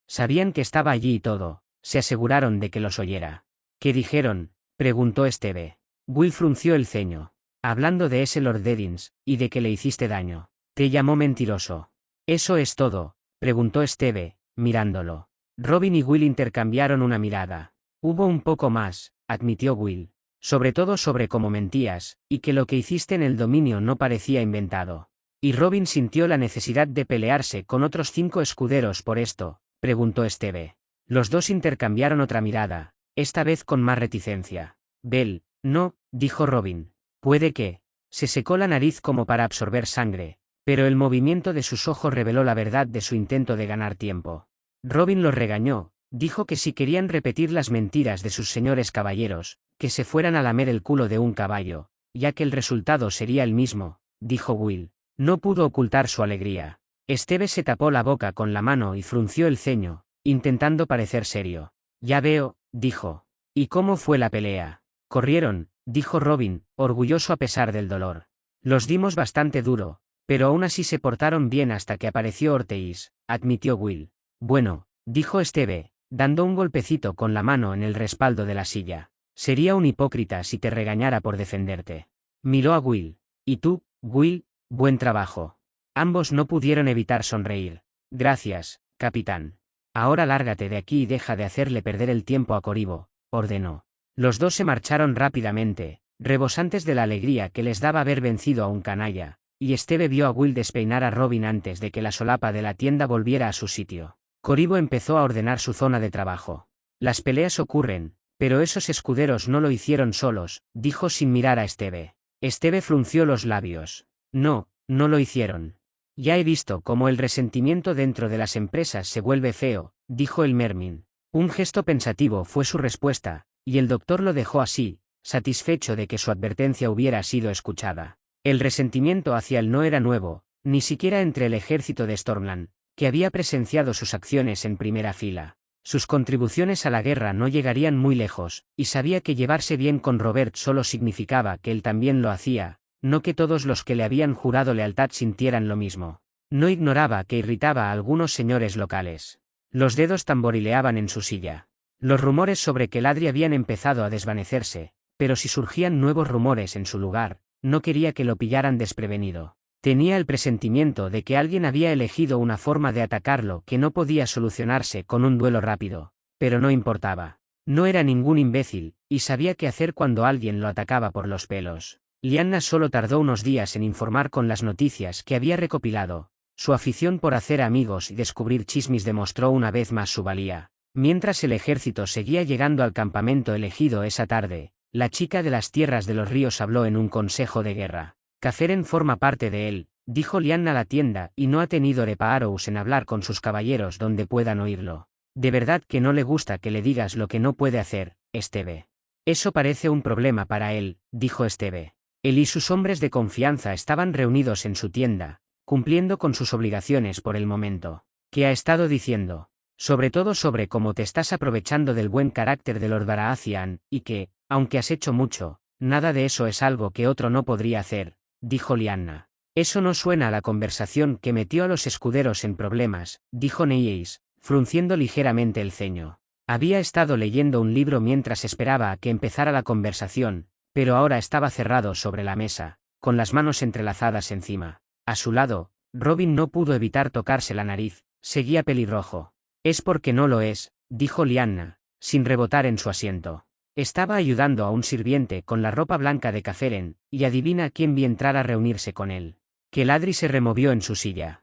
Sabían que estaba allí y todo, se aseguraron de que los oyera. ¿Qué dijeron? Preguntó Esteve. Will frunció el ceño. Hablando de ese Lord Eddins, y de que le hiciste daño. Te llamó mentiroso. ¿Eso es todo? Preguntó Esteve, mirándolo. Robin y Will intercambiaron una mirada. Hubo un poco más, admitió Will. Sobre todo sobre cómo mentías, y que lo que hiciste en el dominio no parecía inventado. ¿Y Robin sintió la necesidad de pelearse con otros 5 escuderos por esto? Preguntó Esteve. Los dos intercambiaron otra mirada, esta vez con más reticencia. Bell, no, dijo Robin. Puede que. Se secó la nariz como para absorber sangre, pero el movimiento de sus ojos reveló la verdad de su intento de ganar tiempo. Robin los regañó, dijo que si querían repetir las mentiras de sus señores caballeros, que se fueran a lamer el culo de un caballo, ya que el resultado sería el mismo, dijo Will. No pudo ocultar su alegría. Esteve se tapó la boca con la mano y frunció el ceño, intentando parecer serio. Ya veo, dijo. ¿Y cómo fue la pelea? Corrieron, dijo Robin, orgulloso a pesar del dolor. Los dimos bastante duro, pero aún así se portaron bien hasta que apareció Orteis, admitió Will. Bueno, dijo Esteve, dando un golpecito con la mano en el respaldo de la silla. Sería un hipócrita si te regañara por defenderte. Miró a Will. ¿Y tú, Will? Buen trabajo. Ambos no pudieron evitar sonreír. Gracias, capitán. Ahora lárgate de aquí y deja de hacerle perder el tiempo a Corribo, ordenó. Los dos se marcharon rápidamente, rebosantes de la alegría que les daba haber vencido a un canalla, y Esteve vio a Will despeinar a Robin antes de que la solapa de la tienda volviera a su sitio. Corribo empezó a ordenar su zona de trabajo. Las peleas ocurren, pero esos escuderos no lo hicieron solos, dijo sin mirar a Esteve. Esteve frunció los labios. No, no lo hicieron. Ya he visto cómo el resentimiento dentro de las empresas se vuelve feo, dijo el Mermin. Un gesto pensativo fue su respuesta, y el doctor lo dejó así, satisfecho de que su advertencia hubiera sido escuchada. El resentimiento hacia él no era nuevo, ni siquiera entre el ejército de Stormland, que había presenciado sus acciones en primera fila. Sus contribuciones a la guerra no llegarían muy lejos, y sabía que llevarse bien con Robert solo significaba que él también lo hacía, no que todos los que le habían jurado lealtad sintieran lo mismo. No ignoraba que irritaba a algunos señores locales. Los dedos tamborileaban en su silla. Los rumores sobre que Ladri habían empezado a desvanecerse, pero si surgían nuevos rumores en su lugar, no quería que lo pillaran desprevenido. Tenía el presentimiento de que alguien había elegido una forma de atacarlo que no podía solucionarse con un duelo rápido, pero no importaba. No era ningún imbécil, y sabía qué hacer cuando alguien lo atacaba por los pelos. Lyanna solo tardó unos días en informar con las noticias que había recopilado. Su afición por hacer amigos y descubrir chismes demostró una vez más su valía. Mientras el ejército seguía llegando al campamento elegido esa tarde, la chica de las tierras de los ríos habló en un consejo de guerra. Caferen forma parte de él, dijo Lyanna a la tienda, y no ha tenido reparos en hablar con sus caballeros donde puedan oírlo. De verdad que no le gusta que le digas lo que no puede hacer, Esteve. Eso parece un problema para él, dijo Esteve. Él y sus hombres de confianza estaban reunidos en su tienda, cumpliendo con sus obligaciones por el momento. ¿Qué ha estado diciendo? Sobre todo sobre cómo te estás aprovechando del buen carácter de Lord Baratheon, y que, aunque has hecho mucho, nada de eso es algo que otro no podría hacer, dijo Lyanna. Eso no suena a la conversación que metió a los escuderos en problemas, dijo Neyeis, frunciendo ligeramente el ceño. Había estado leyendo un libro mientras esperaba a que empezara la conversación, pero ahora estaba cerrado sobre la mesa, con las manos entrelazadas encima. A su lado, Robin no pudo evitar tocarse la nariz, seguía pelirrojo. Es porque no lo es, dijo Lyanna, sin rebotar en su asiento. Estaba ayudando a un sirviente con la ropa blanca de Caferen, y adivina quién vi entrar a reunirse con él. Que Ladri se removió en su silla.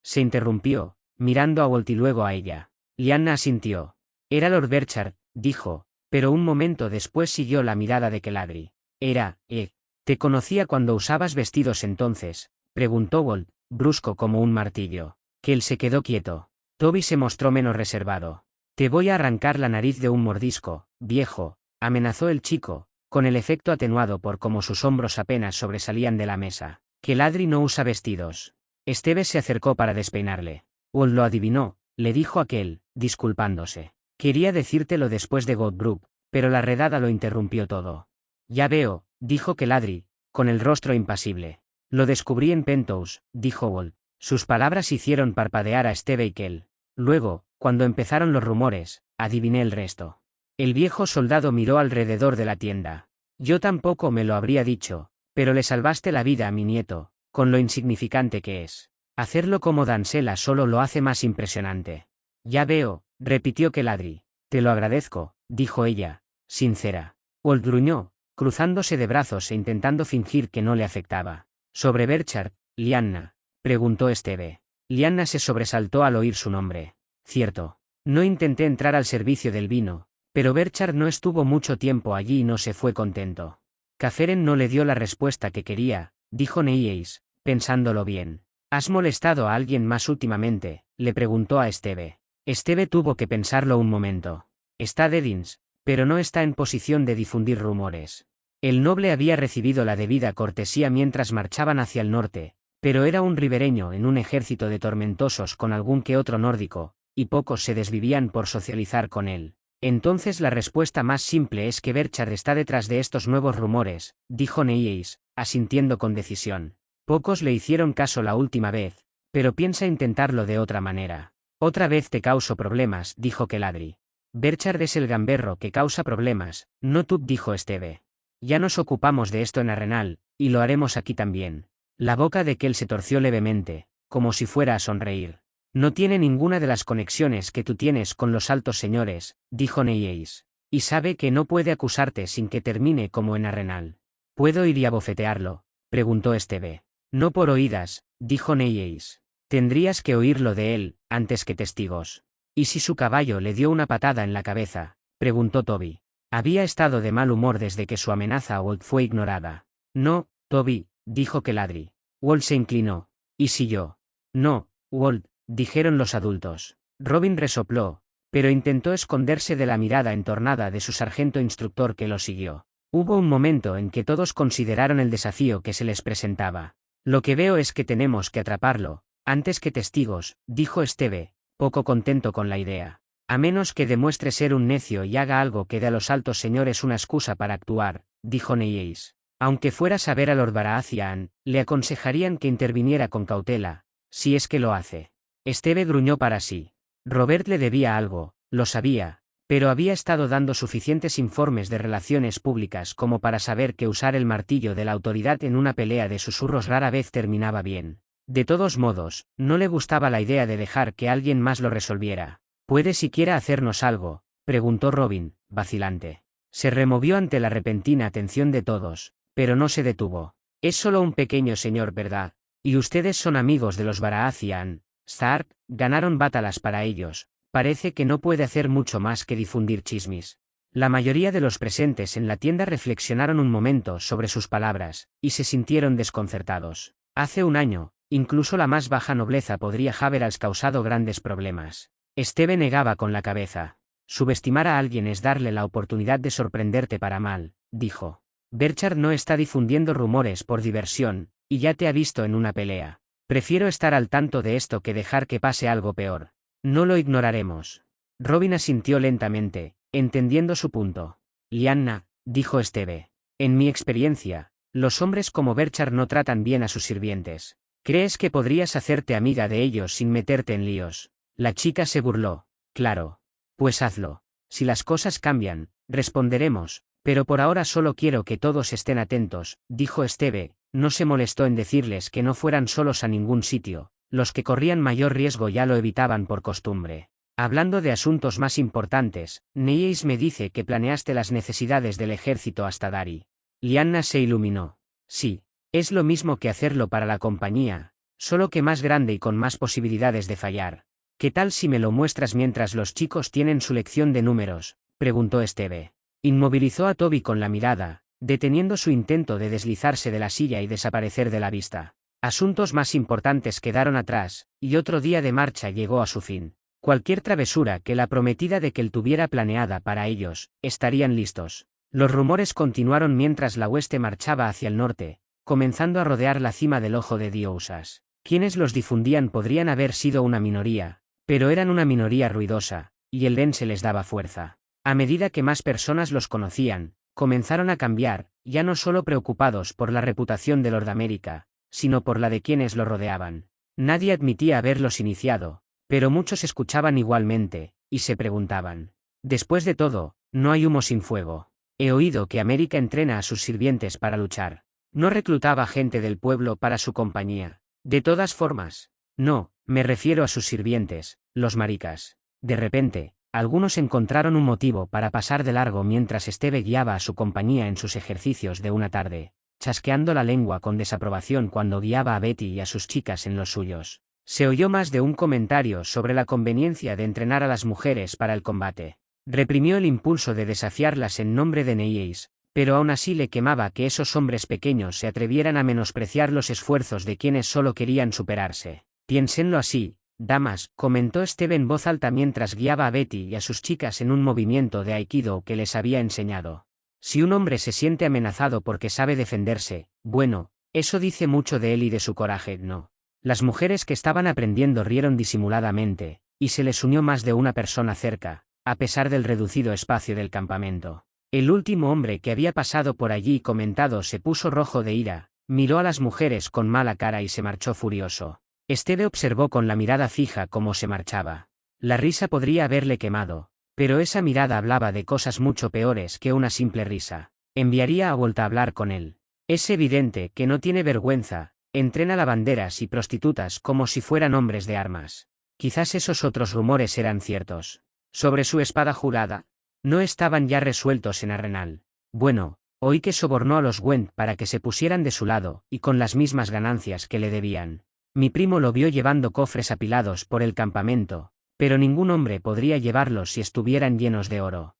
Se interrumpió, mirando a Walt y luego a ella. Lyanna asintió. Era Lord Berchard, dijo, pero un momento después siguió la mirada de Keladri. ¿Te conocía cuando usabas vestidos entonces?, preguntó Walt, brusco como un martillo. Que él se quedó quieto. Toby se mostró menos reservado. Te voy a arrancar la nariz de un mordisco, viejo, amenazó el chico, con el efecto atenuado por cómo sus hombros apenas sobresalían de la mesa. Keladri no usa vestidos. Esteve se acercó para despeinarle. Walt lo adivinó, le dijo aquel, disculpándose. Quería decírtelo después de Godbrook, pero la redada lo interrumpió todo. Ya veo, dijo Keladri, con el rostro impasible. Lo descubrí en Pentos, dijo Walt. Sus palabras hicieron parpadear a Esteve y Kel. Luego, cuando empezaron los rumores, adiviné el resto. El viejo soldado miró alrededor de la tienda. Yo tampoco me lo habría dicho, pero le salvaste la vida a mi nieto, con lo insignificante que es. Hacerlo como Dansela solo lo hace más impresionante. Ya veo, repitió Keladri. Te lo agradezco, dijo ella, sincera. Walt gruñó, cruzándose de brazos e intentando fingir que no le afectaba. Sobre Berchard, Lyanna, preguntó Esteve. Lyanna se sobresaltó al oír su nombre. Cierto. No intenté entrar al servicio del vino, pero Berchard no estuvo mucho tiempo allí y no se fue contento. Caferen no le dio la respuesta que quería, dijo Neyeis, pensándolo bien. ¿Has molestado a alguien más últimamente?, le preguntó a Esteve. Esteve tuvo que pensarlo un momento. Está Dedins, pero no está en posición de difundir rumores. El noble había recibido la debida cortesía mientras marchaban hacia el norte, pero era un ribereño en un ejército de tormentosos con algún que otro nórdico, y pocos se desvivían por socializar con él. Entonces la respuesta más simple es que Berchard está detrás de estos nuevos rumores, dijo Neyeis, asintiendo con decisión. Pocos le hicieron caso la última vez, pero piensa intentarlo de otra manera. Otra vez te causo problemas, dijo Keladri. Berchard es el gamberro que causa problemas, no tú, dijo Esteve. Ya nos ocupamos de esto en Arenal, y lo haremos aquí también. La boca de Kel se torció levemente, como si fuera a sonreír. No tiene ninguna de las conexiones que tú tienes con los altos señores, dijo Neyeis. Y sabe que no puede acusarte sin que termine como en Arenal. ¿Puedo ir y abofetearlo?, preguntó Esteve. No por oídas, dijo Neyeis. Tendrías que oírlo de él, antes que testigos. ¿Y si su caballo le dio una patada en la cabeza?, preguntó Toby. Había estado de mal humor desde que su amenaza a Walt fue ignorada. No, Toby, dijo Keladri. Walt se inclinó. ¿Y si yo? No, Walt, dijeron los adultos. Robin resopló, pero intentó esconderse de la mirada entornada de su sargento instructor que lo siguió. Hubo un momento en que todos consideraron el desafío que se les presentaba. Lo que veo es que tenemos que atraparlo, antes que testigos, dijo Steve, poco contento con la idea. A menos que demuestre ser un necio y haga algo que dé a los altos señores una excusa para actuar, dijo Neyes. Aunque fueras a ver a Lord Baratheon, le aconsejarían que interviniera con cautela, si es que lo hace. Steve gruñó para sí. Robert le debía algo, lo sabía, pero había estado dando suficientes informes de relaciones públicas como para saber que usar el martillo de la autoridad en una pelea de susurros rara vez terminaba bien. De todos modos, no le gustaba la idea de dejar que alguien más lo resolviera. ¿Puede siquiera hacernos algo?, preguntó Robin, vacilante. Se removió ante la repentina atención de todos, pero no se detuvo. Es solo un pequeño señor, ¿verdad? Y ustedes son amigos de los Baratheon. Stark, ganaron batallas para ellos. Parece que no puede hacer mucho más que difundir chismes. La mayoría de los presentes en la tienda reflexionaron un momento sobre sus palabras, y se sintieron desconcertados. Hace un año, incluso la más baja nobleza podría haber causado grandes problemas. Steve negaba con la cabeza. Subestimar a alguien es darle la oportunidad de sorprenderte para mal, dijo. Berchard no está difundiendo rumores por diversión, y ya te ha visto en una pelea. Prefiero estar al tanto de esto que dejar que pase algo peor. No lo ignoraremos. Robin asintió lentamente, entendiendo su punto. Lyanna, dijo Steve. En mi experiencia, los hombres como Berchard no tratan bien a sus sirvientes. ¿Crees que podrías hacerte amiga de ellos sin meterte en líos? La chica se burló. Claro. Pues hazlo. Si las cosas cambian, responderemos, pero por ahora solo quiero que todos estén atentos, dijo Steve. No se molestó en decirles que no fueran solos a ningún sitio, los que corrían mayor riesgo ya lo evitaban por costumbre. Hablando de asuntos más importantes, Neyes me dice que planeaste las necesidades del ejército hasta Dari. Lyanna se iluminó. Sí, es lo mismo que hacerlo para la compañía, solo que más grande y con más posibilidades de fallar. ¿Qué tal si me lo muestras mientras los chicos tienen su lección de números?, preguntó Steve. Inmovilizó a Toby con la mirada, deteniendo su intento de deslizarse de la silla y desaparecer de la vista. Asuntos más importantes quedaron atrás, y otro día de marcha llegó a su fin. Cualquier travesura que la prometida de que él tuviera planeada para ellos, estarían listos. Los rumores continuaron mientras la hueste marchaba hacia el norte, comenzando a rodear la cima del Ojo de Diosas. Quienes los difundían podrían haber sido una minoría, pero eran una minoría ruidosa, y el Den se les daba fuerza. A medida que más personas los conocían, comenzaron a cambiar, ya no solo preocupados por la reputación de Lord América, sino por la de quienes lo rodeaban. Nadie admitía haberlos iniciado, pero muchos escuchaban igualmente, y se preguntaban. Después de todo, no hay humo sin fuego. He oído que América entrena a sus sirvientes para luchar. No reclutaba gente del pueblo para su compañía. De todas formas. No, me refiero a sus sirvientes, los maricas. De repente, algunos encontraron un motivo para pasar de largo mientras Steve guiaba a su compañía en sus ejercicios de una tarde, chasqueando la lengua con desaprobación cuando guiaba a Betty y a sus chicas en los suyos. Se oyó más de un comentario sobre la conveniencia de entrenar a las mujeres para el combate. Reprimió el impulso de desafiarlas en nombre de Neyes, pero aún así le quemaba que esos hombres pequeños se atrevieran a menospreciar los esfuerzos de quienes solo querían superarse. Piénsenlo así, damas, comentó Steve en voz alta mientras guiaba a Betty y a sus chicas en un movimiento de aikido que les había enseñado. Si un hombre se siente amenazado porque sabe defenderse, bueno, eso dice mucho de él y de su coraje, ¿no? Las mujeres que estaban aprendiendo rieron disimuladamente, y se les unió más de una persona cerca, a pesar del reducido espacio del campamento. El último hombre que había pasado por allí comentado se puso rojo de ira, miró a las mujeres con mala cara y se marchó furioso. Steve observó con la mirada fija cómo se marchaba. La risa podría haberle quemado, pero esa mirada hablaba de cosas mucho peores que una simple risa. Enviaría a Walt a hablar con él. Es evidente que no tiene vergüenza, entrena lavanderas y prostitutas como si fueran hombres de armas. Quizás esos otros rumores eran ciertos. Sobre su espada jurada, no estaban ya resueltos en Arrenal. Bueno, oí que sobornó a los Went para que se pusieran de su lado, y con las mismas ganancias que le debían. Mi primo lo vio llevando cofres apilados por el campamento, pero ningún hombre podría llevarlos si estuvieran llenos de oro.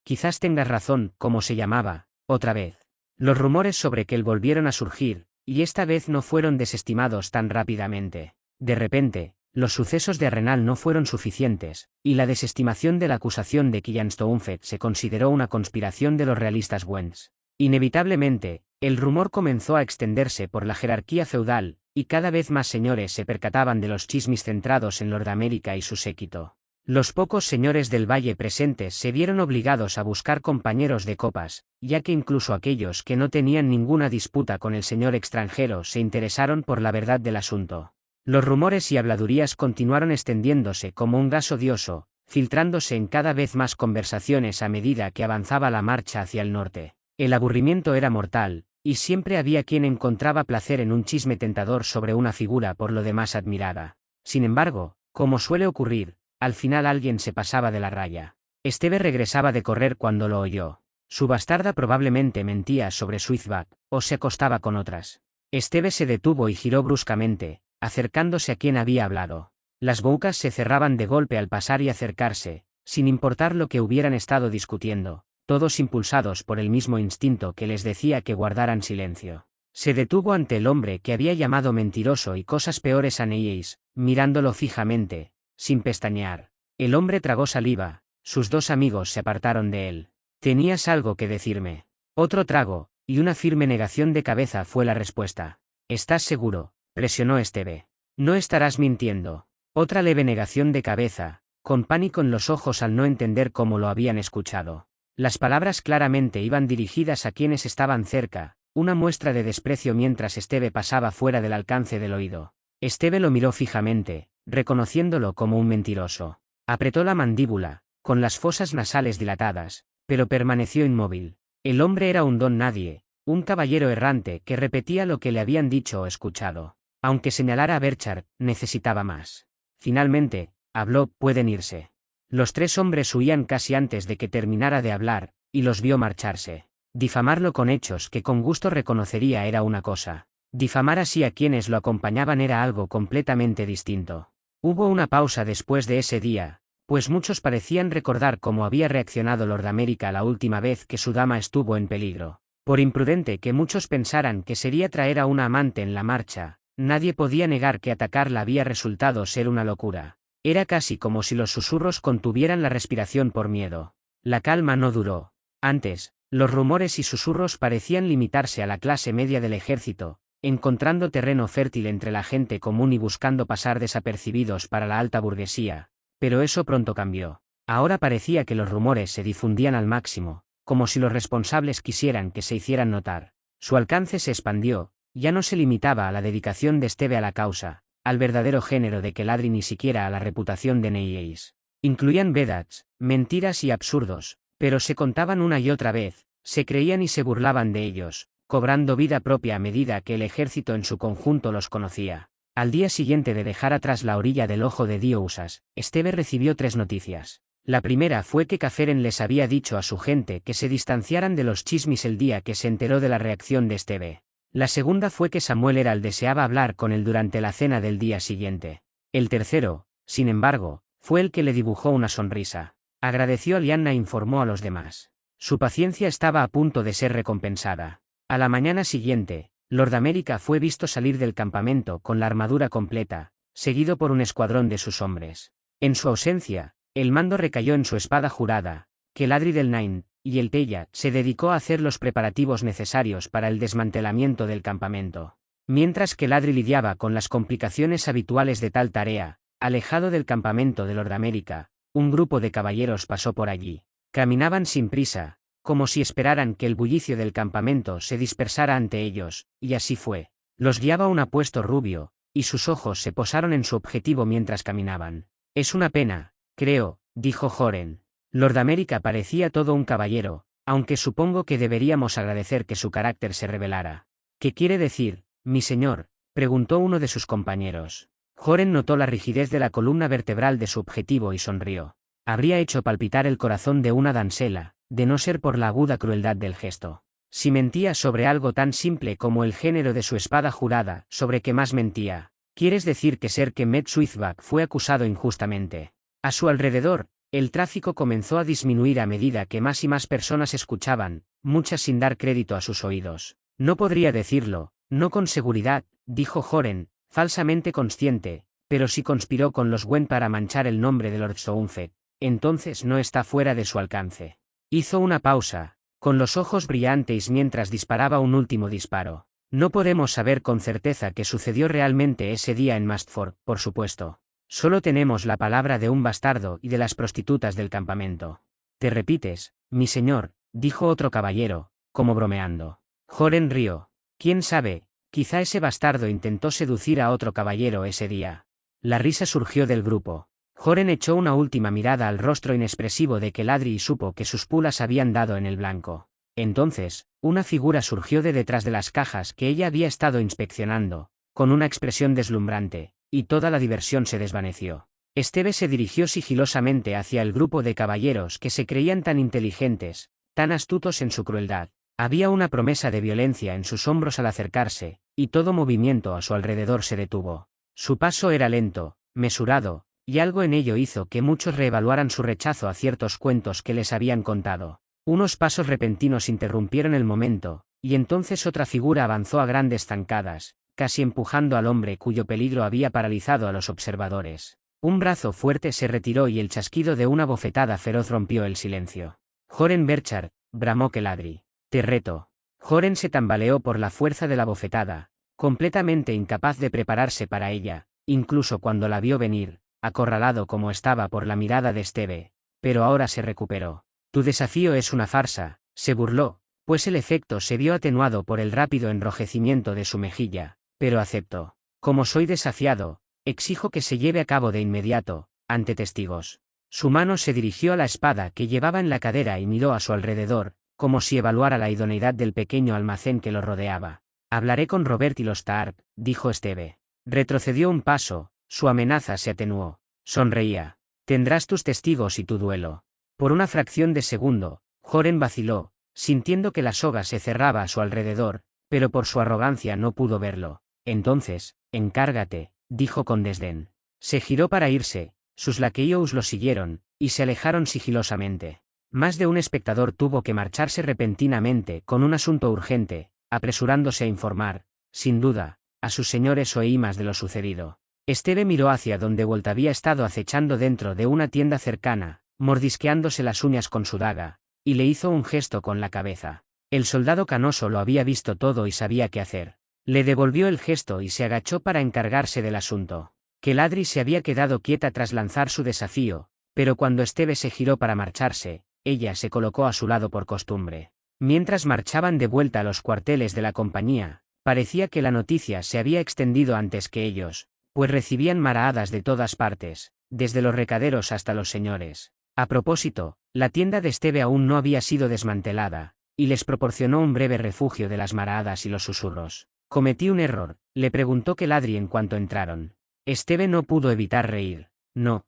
Quizás tengas razón, como se llamaba, otra vez. Los rumores sobre que él volvieron a surgir, y esta vez no fueron desestimados tan rápidamente. De repente, los sucesos de Arenal no fueron suficientes, y la desestimación de la acusación de Killian Stonehead se consideró una conspiración de los realistas Wens. Inevitablemente, el rumor comenzó a extenderse por la jerarquía feudal, y cada vez más señores se percataban de los chismes centrados en Lord América y su séquito. Los pocos señores del valle presentes se vieron obligados a buscar compañeros de copas, ya que incluso aquellos que no tenían ninguna disputa con el señor extranjero se interesaron por la verdad del asunto. Los rumores y habladurías continuaron extendiéndose como un gas odioso, filtrándose en cada vez más conversaciones a medida que avanzaba la marcha hacia el norte. El aburrimiento era mortal, y siempre había quien encontraba placer en un chisme tentador sobre una figura por lo demás admirada. Sin embargo, como suele ocurrir, al final alguien se pasaba de la raya. Esteve regresaba de correr cuando lo oyó. Su bastarda probablemente mentía sobre Switchback, o se acostaba con otras. Esteve se detuvo y giró bruscamente, acercándose a quien había hablado. Las bocas se cerraban de golpe al pasar y acercarse, sin importar lo que hubieran estado discutiendo, todos impulsados por el mismo instinto que les decía que guardaran silencio. Se detuvo ante el hombre que había llamado mentiroso y cosas peores a Neyes, mirándolo fijamente, sin pestañear. El hombre tragó saliva, sus dos amigos se apartaron de él. «¿Tenías algo que decirme?» Otro trago, y una firme negación de cabeza fue la respuesta. «¿Estás seguro?», presionó Esteve. «No estarás mintiendo». Otra leve negación de cabeza, con pánico en los ojos al no entender cómo lo habían escuchado. Las palabras claramente iban dirigidas a quienes estaban cerca, una muestra de desprecio mientras Esteve pasaba fuera del alcance del oído. Esteve lo miró fijamente, reconociéndolo como un mentiroso. Apretó la mandíbula, con las fosas nasales dilatadas, pero permaneció inmóvil. El hombre era un don nadie, un caballero errante que repetía lo que le habían dicho o escuchado. Aunque señalara a Burchard, necesitaba más. Finalmente, habló: «Pueden irse». Los tres hombres huían casi antes de que terminara de hablar, y los vio marcharse. Difamarlo con hechos que con gusto reconocería era una cosa. Difamar así a quienes lo acompañaban era algo completamente distinto. Hubo una pausa después de ese día, pues muchos parecían recordar cómo había reaccionado Lord América la última vez que su dama estuvo en peligro. Por imprudente que muchos pensaran que sería traer a una amante en la marcha, nadie podía negar que atacarla había resultado ser una locura. Era casi como si los susurros contuvieran la respiración por miedo. La calma no duró. Antes, los rumores y susurros parecían limitarse a la clase media del ejército, encontrando terreno fértil entre la gente común y buscando pasar desapercibidos para la alta burguesía. Pero eso pronto cambió. Ahora parecía que los rumores se difundían al máximo, como si los responsables quisieran que se hicieran notar. Su alcance se expandió, ya no se limitaba a la dedicación de Esteve a la causa, al verdadero género de Keladri, ni siquiera a la reputación de Neyes. Incluían vedats, mentiras y absurdos, pero se contaban una y otra vez, se creían y se burlaban de ellos, cobrando vida propia a medida que el ejército en su conjunto los conocía. Al día siguiente de dejar atrás la orilla del ojo de Diousas, Esteve recibió 3 noticias. La primera fue que Caferen les había dicho a su gente que se distanciaran de los chismes el día que se enteró de la reacción de Esteve. La segunda fue que Samuel Herald deseaba hablar con él durante la cena del día siguiente. El tercero, sin embargo, fue el que le dibujó una sonrisa. Agradeció a Lyanna e informó a los demás. Su paciencia estaba a punto de ser recompensada. A la mañana siguiente, Lord América fue visto salir del campamento con la armadura completa, seguido por un escuadrón de sus hombres. En su ausencia, el mando recayó en su espada jurada, Keladri del Nine, y el Teya se dedicó a hacer los preparativos necesarios para el desmantelamiento del campamento. Mientras Keladri lidiaba con las complicaciones habituales de tal tarea, alejado del campamento de Lord América, un grupo de caballeros pasó por allí. Caminaban sin prisa, como si esperaran que el bullicio del campamento se dispersara ante ellos, y así fue. Los guiaba un apuesto rubio, y sus ojos se posaron en su objetivo mientras caminaban. «Es una pena, creo», dijo Joren. Lord América parecía todo un caballero, aunque supongo que deberíamos agradecer que su carácter se revelara. «¿Qué quiere decir, mi señor?», preguntó uno de sus compañeros. Joren notó la rigidez de la columna vertebral de su objetivo y sonrió. Habría hecho palpitar el corazón de una dancela, de no ser por la aguda crueldad del gesto. Si mentía sobre algo tan simple como el género de su espada jurada, ¿sobre qué más mentía? ¿Quieres decir que Ser Kemet Switchback fue acusado injustamente? A su alrededor, el tráfico comenzó a disminuir a medida que más y más personas escuchaban, muchas sin dar crédito a sus oídos. No podría decirlo, No con seguridad, dijo Joren, falsamente consciente, pero si conspiró con los Wen para manchar el nombre de Lord Sounfet, entonces no está fuera de su alcance. Hizo una pausa, con los ojos brillantes mientras disparaba un último disparo. No podemos saber con certeza qué sucedió realmente ese día en Mastford, por supuesto. Solo tenemos la palabra de un bastardo y de las prostitutas del campamento. Te repites, mi señor, dijo otro caballero, como bromeando. Joren rió. ¿Quién sabe? Quizá ese bastardo intentó seducir a otro caballero ese día. La risa surgió del grupo. Joren echó una última mirada al rostro inexpresivo de Keladri y supo que sus pulas habían dado en el blanco. Entonces, una figura surgió de detrás de las cajas que ella había estado inspeccionando, con una expresión deslumbrante, y toda la diversión se desvaneció. Esteve se dirigió sigilosamente hacia el grupo de caballeros que se creían tan inteligentes, tan astutos en su crueldad. Había una promesa de violencia en sus hombros al acercarse, y todo movimiento a su alrededor se detuvo. Su paso era lento, mesurado, y algo en ello hizo que muchos reevaluaran su rechazo a ciertos cuentos que les habían contado. Unos pasos repentinos interrumpieron el momento, y entonces otra figura avanzó a grandes zancadas, casi empujando al hombre cuyo peligro había paralizado a los observadores. Un brazo fuerte se retiró y el chasquido de una bofetada feroz rompió el silencio. Joren Berchar, bramó Keladri. Te reto. Joren se tambaleó por la fuerza de la bofetada, completamente incapaz de prepararse para ella, incluso cuando la vio venir, acorralado como estaba por la mirada de Esteve, pero ahora se recuperó. Tu desafío es una farsa, se burló, pues el efecto se vio atenuado por el rápido enrojecimiento de su mejilla, pero acepto. Como soy desafiado, exijo que se lleve a cabo de inmediato, ante testigos. Su mano se dirigió a la espada que llevaba en la cadera y miró a su alrededor, como si evaluara la idoneidad del pequeño almacén que lo rodeaba. Hablaré con Robert y los Tarp, dijo Esteve. Retrocedió un paso, su amenaza se atenuó. Sonreía. Tendrás tus testigos y tu duelo. Por una fracción de segundo, Joren vaciló, sintiendo que la soga se cerraba a su alrededor, pero por su arrogancia no pudo verlo. Entonces, encárgate, dijo con desdén. Se giró para irse, sus laqueos lo siguieron, y se alejaron sigilosamente. Más de un espectador tuvo que marcharse repentinamente con un asunto urgente, apresurándose a informar, sin duda, a sus señores o eimas de lo sucedido. Esteve miró hacia donde Walt había estado acechando dentro de una tienda cercana, mordisqueándose las uñas con su daga, y le hizo un gesto con la cabeza. El soldado canoso lo había visto todo y sabía qué hacer. Le devolvió el gesto y se agachó para encargarse del asunto. Keladri se había quedado quieta tras lanzar su desafío, pero cuando Esteve se giró para marcharse, ella se colocó a su lado por costumbre. Mientras marchaban de vuelta a los cuarteles de la compañía, parecía que la noticia se había extendido antes que ellos, pues recibían maraadas de todas partes, desde los recaderos hasta los señores. A propósito, la tienda de Esteve aún no había sido desmantelada, y les proporcionó un breve refugio de las maraadas y los susurros. Cometí un error, le preguntó Keladri en cuanto entraron. Esteve no pudo evitar reír. No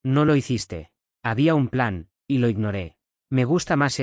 lo hiciste. Había un plan, y lo ignoré. Me gusta más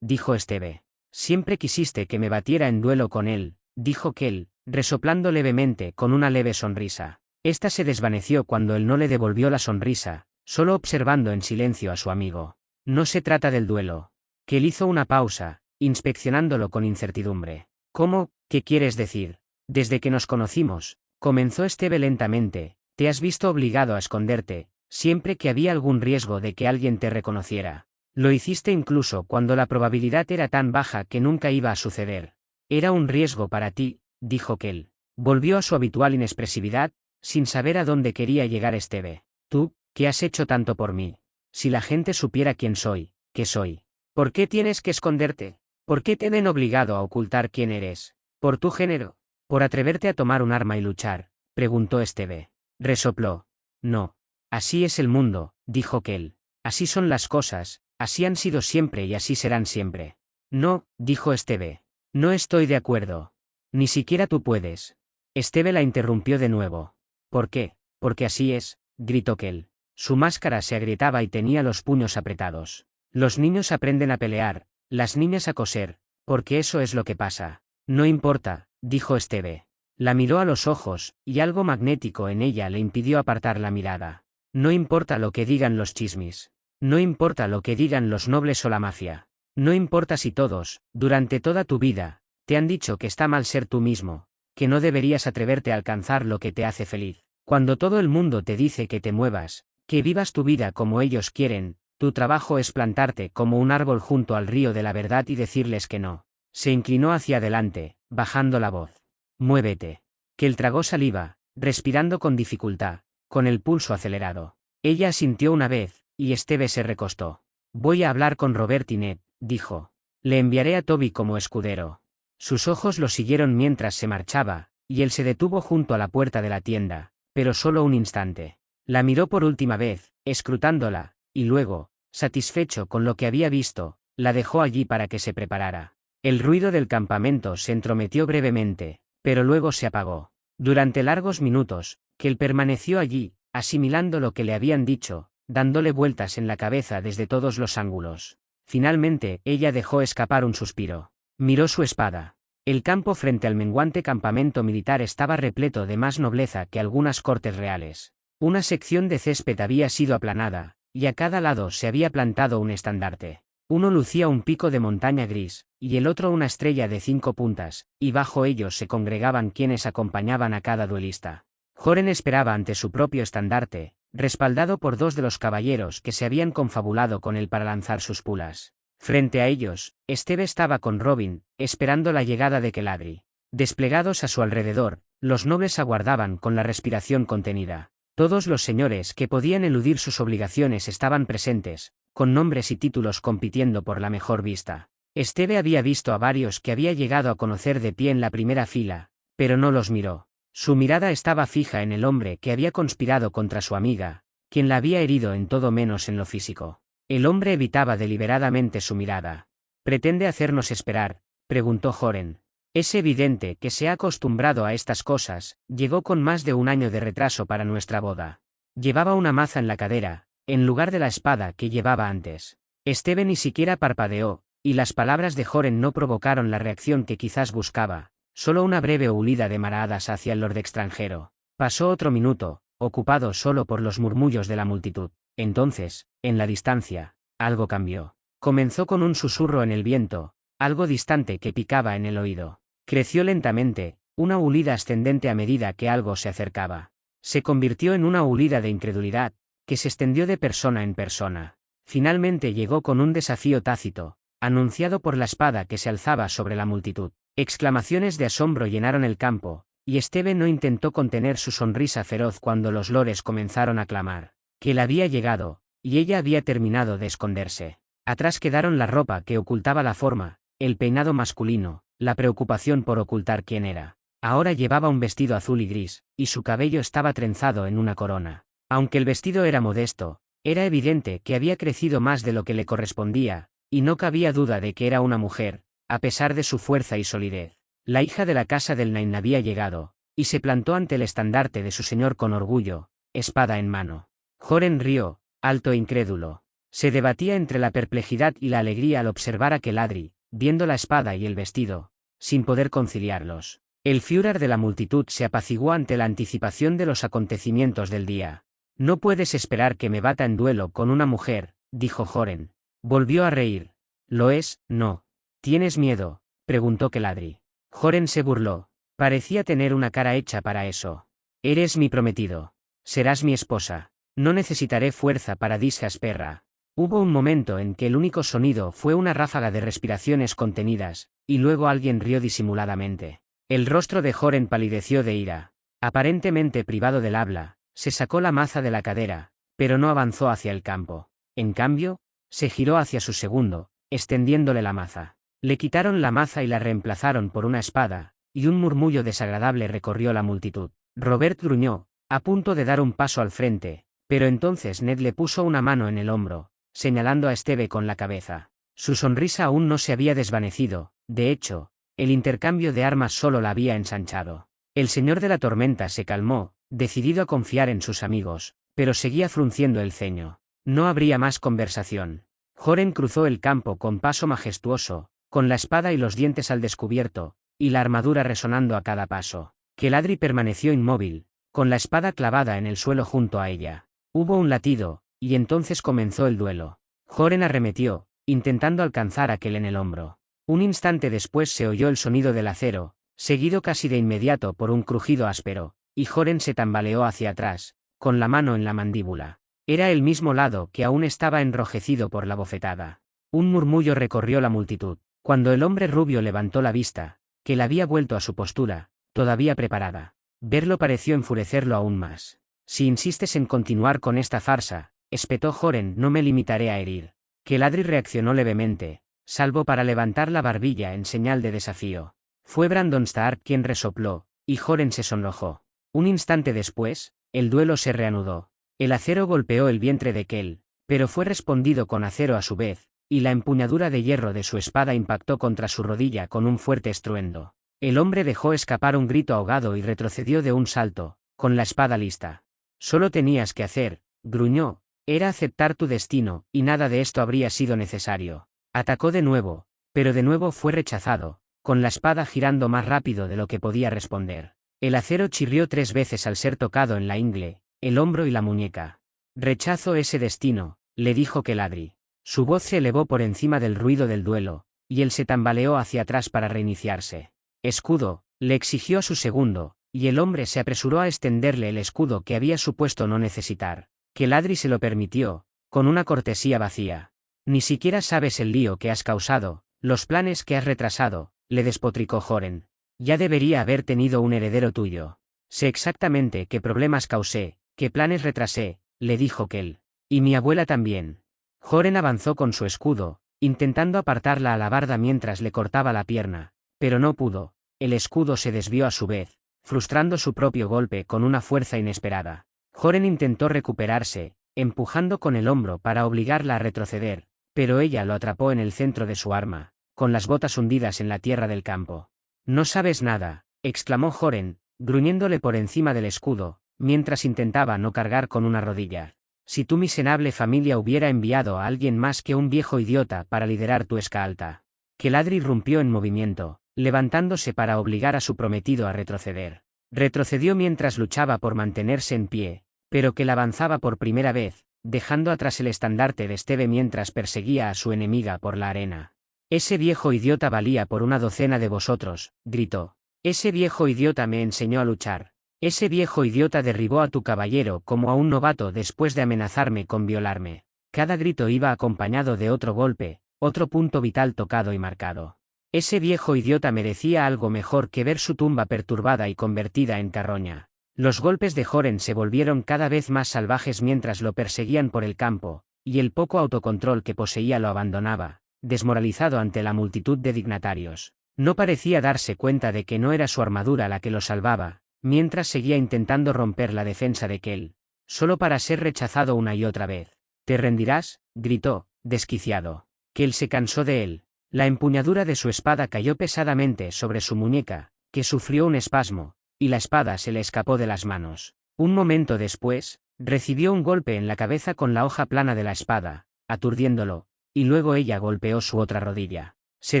dijo Esteve. Siempre quisiste que me batiera en duelo con él, dijo Kel, resoplando levemente con una leve sonrisa. Esta se desvaneció cuando él no le devolvió la sonrisa, solo observando en silencio a su amigo. No se trata del duelo. Kel hizo una pausa, inspeccionándolo con incertidumbre. ¿Cómo? ¿Qué quieres decir? Desde que nos conocimos, comenzó Esteve lentamente, te has visto obligado a esconderte, siempre que había algún riesgo de que alguien te reconociera. Lo hiciste incluso cuando la probabilidad era tan baja que nunca iba a suceder. Era un riesgo para ti, dijo Kel. Volvió a su habitual inexpresividad, sin saber a dónde quería llegar Esteve. Tú, ¿qué has hecho tanto por mí? Si la gente supiera quién soy, qué soy. ¿Por qué tienes que esconderte? ¿Por qué te ven obligado a ocultar quién eres? ¿Por tu género? ¿Por atreverte a tomar un arma y luchar? Preguntó Esteve. Resopló. No. Así es el mundo, dijo Kel. Así son las cosas, así han sido siempre y así serán siempre. No, dijo Esteve. No estoy de acuerdo. Ni siquiera tú puedes. Esteve la interrumpió de nuevo. ¿Por qué? Porque así es, gritó Kel. Su máscara se agrietaba y tenía los puños apretados. Los niños aprenden a pelear, las niñas a coser, porque eso es lo que pasa. No importa, dijo Esteve. La miró a los ojos, y algo magnético en ella le impidió apartar la mirada. No importa lo que digan los chismis. No importa lo que digan los nobles o la mafia. No importa si todos, durante toda tu vida, Te han dicho que está mal ser tú mismo, que no deberías atreverte a alcanzar lo que te hace feliz. Cuando todo el mundo te dice que te muevas, que vivas tu vida como ellos quieren, tu trabajo es plantarte como un árbol junto al río de la verdad y decirles que no. Se inclinó hacia adelante, bajando la voz. Muévete. Que él tragó saliva, respirando con dificultad, con el pulso acelerado. Ella asintió una vez, y Esteve se recostó. Voy a hablar con Robert y Ned, dijo. Le enviaré a Toby como escudero. Sus ojos lo siguieron mientras se marchaba, y él se detuvo junto a la puerta de la tienda, pero solo un instante. La miró por última vez, escrutándola, y luego, satisfecho con lo que había visto, la dejó allí para que se preparara. El ruido del campamento se entrometió brevemente, pero luego se apagó. Durante largos minutos, que él permaneció allí, asimilando lo que le habían dicho, dándole vueltas en la cabeza desde todos los ángulos. Finalmente, ella dejó escapar un suspiro. Miró su espada. El campo frente al menguante campamento militar estaba repleto de más nobleza que algunas cortes reales. Una sección de césped había sido aplanada, y a cada lado se había plantado un estandarte. Uno lucía un pico de montaña gris, y el otro una estrella de 5 puntas, y bajo ellos se congregaban quienes acompañaban a cada duelista. Joren esperaba ante su propio estandarte, respaldado por 2 de los caballeros que se habían confabulado con él para lanzar sus pulas. Frente a ellos, Esteve estaba con Robin, esperando la llegada de Keladri. Desplegados a su alrededor, los nobles aguardaban con la respiración contenida. Todos los señores que podían eludir sus obligaciones estaban presentes, con nombres y títulos compitiendo por la mejor vista. Esteve había visto a varios que había llegado a conocer de pie en la primera fila, pero no los miró. Su mirada estaba fija en el hombre que había conspirado contra su amiga, quien la había herido en todo menos en lo físico. El hombre evitaba deliberadamente su mirada. ¿Pretende hacernos esperar?, preguntó Joren. Es evidente que se ha acostumbrado a estas cosas. Llegó con más de un año de retraso para nuestra boda. Llevaba una maza en la cadera, en lugar de la espada que llevaba antes. Esteve ni siquiera parpadeó, y las palabras de Joren no provocaron la reacción que quizás buscaba, solo una breve huida de maradas hacia el lord extranjero. Pasó otro minuto, ocupado solo por los murmullos de la multitud. Entonces, en la distancia, algo cambió. Comenzó con un susurro en el viento, algo distante que picaba en el oído. Creció lentamente, una ulida ascendente a medida que algo se acercaba. Se convirtió en una ulida de incredulidad, que se extendió de persona en persona. Finalmente llegó con un desafío tácito, anunciado por la espada que se alzaba sobre la multitud. Exclamaciones de asombro llenaron el campo, y Esteve no intentó contener su sonrisa feroz cuando los lores comenzaron a clamar que él había llegado, y ella había terminado de esconderse. Atrás quedaron la ropa que ocultaba la forma, el peinado masculino, la preocupación por ocultar quién era. Ahora llevaba un vestido azul y gris, y su cabello estaba trenzado en una corona. Aunque el vestido era modesto, era evidente que había crecido más de lo que le correspondía, y no cabía duda de que era una mujer, a pesar de su fuerza y solidez. La hija de la casa del Nain había llegado, y se plantó ante el estandarte de su señor con orgullo, espada en mano. Joren rió, alto e incrédulo. Se debatía entre la perplejidad y la alegría al observar a Keladri, viendo la espada y el vestido, sin poder conciliarlos. El furor de la multitud se apaciguó ante la anticipación de los acontecimientos del día. No puedes esperar que me bata en duelo con una mujer, dijo Joren. Volvió a reír. ¿Lo es? No. ¿Tienes miedo?, preguntó Keladri. Joren se burló. Parecía tener una cara hecha para eso. Eres mi prometido. Serás mi esposa. No necesitaré fuerza para discas perra. Hubo un momento en que el único sonido fue una ráfaga de respiraciones contenidas, y luego alguien rió disimuladamente. El rostro de Joren palideció de ira. Aparentemente privado del habla, se sacó la maza de la cadera, pero no avanzó hacia el campo. En cambio, se giró hacia su segundo, extendiéndole la maza. Le quitaron la maza y la reemplazaron por una espada, y un murmullo desagradable recorrió la multitud. Robert gruñó, a punto de dar un paso al frente, pero entonces Ned le puso una mano en el hombro, señalando a Esteve con la cabeza. Su sonrisa aún no se había desvanecido, de hecho, el intercambio de armas solo la había ensanchado. El señor de la tormenta se calmó, decidido a confiar en sus amigos, pero seguía frunciendo el ceño. No habría más conversación. Joren cruzó el campo con paso majestuoso, con la espada y los dientes al descubierto, y la armadura resonando a cada paso. Keladri permaneció inmóvil, con la espada clavada en el suelo junto a ella. Hubo un latido, y entonces comenzó el duelo. Joren arremetió, intentando alcanzar a aquel en el hombro. Un instante después se oyó el sonido del acero, seguido casi de inmediato por un crujido áspero, y Joren se tambaleó hacia atrás, con la mano en la mandíbula. Era el mismo lado que aún estaba enrojecido por la bofetada. Un murmullo recorrió la multitud, cuando el hombre rubio levantó la vista, que le había vuelto a su postura, todavía preparada. Verlo pareció enfurecerlo aún más. Si insistes en continuar con esta farsa, espetó Joren, no me limitaré a herir. Keladri reaccionó levemente, salvo para levantar la barbilla en señal de desafío. Fue Brandon Stark quien resopló, y Joren se sonrojó. Un instante después, el duelo se reanudó. El acero golpeó el vientre de Kel, pero fue respondido con acero a su vez, y la empuñadura de hierro de su espada impactó contra su rodilla con un fuerte estruendo. El hombre dejó escapar un grito ahogado y retrocedió de un salto, con la espada lista. Solo tenías que hacer, gruñó, era aceptar tu destino, y nada de esto habría sido necesario. Atacó de nuevo, pero de nuevo fue rechazado, con la espada girando más rápido de lo que podía responder. El acero chirrió 3 veces al ser tocado en la ingle, el hombro y la muñeca. Rechazo ese destino, le dijo Keladri. Su voz se elevó por encima del ruido del duelo, y él se tambaleó hacia atrás para reiniciarse. Escudo, le exigió a su segundo, y el hombre se apresuró a extenderle el escudo que había supuesto no necesitar. Keladri se lo permitió, con una cortesía vacía. Ni siquiera sabes el lío que has causado, los planes que has retrasado, le despotricó Joren. Ya debería haber tenido un heredero tuyo. Sé exactamente qué problemas causé, qué planes retrasé, le dijo Kel. Y mi abuela también. Joren avanzó con su escudo, intentando apartar la alabarda mientras le cortaba la pierna, pero no pudo. El escudo se desvió a su vez, frustrando su propio golpe con una fuerza inesperada. Joren intentó recuperarse, empujando con el hombro para obligarla a retroceder, pero ella lo atrapó en el centro de su arma, con las botas hundidas en la tierra del campo. No sabes nada, exclamó Joren, gruñéndole por encima del escudo, mientras intentaba no cargar con una rodilla. Si tu miserable familia hubiera enviado a alguien más que un viejo idiota para liderar tu escolta. Keladri irrumpió en movimiento, levantándose para obligar a su prometido a retroceder. Retrocedió mientras luchaba por mantenerse en pie, pero Kel avanzaba por primera vez, dejando atrás el estandarte de Steve mientras perseguía a su enemiga por la arena. Ese viejo idiota valía por una docena de vosotros, gritó. Ese viejo idiota me enseñó a luchar. Ese viejo idiota derribó a tu caballero como a un novato después de amenazarme con violarme. Cada grito iba acompañado de otro golpe, otro punto vital tocado y marcado. Ese viejo idiota merecía algo mejor que ver su tumba perturbada y convertida en carroña. Los golpes de Joren se volvieron cada vez más salvajes mientras lo perseguían por el campo, y el poco autocontrol que poseía lo abandonaba, desmoralizado ante la multitud de dignatarios. No parecía darse cuenta de que no era su armadura la que lo salvaba, mientras seguía intentando romper la defensa de Kel, solo para ser rechazado una y otra vez. ¿Te rendirás?, gritó, desquiciado. Kel se cansó de él. La empuñadura de su espada cayó pesadamente sobre su muñeca, que sufrió un espasmo, y la espada se le escapó de las manos. Un momento después, recibió un golpe en la cabeza con la hoja plana de la espada, aturdiéndolo, y luego ella golpeó su otra rodilla. Se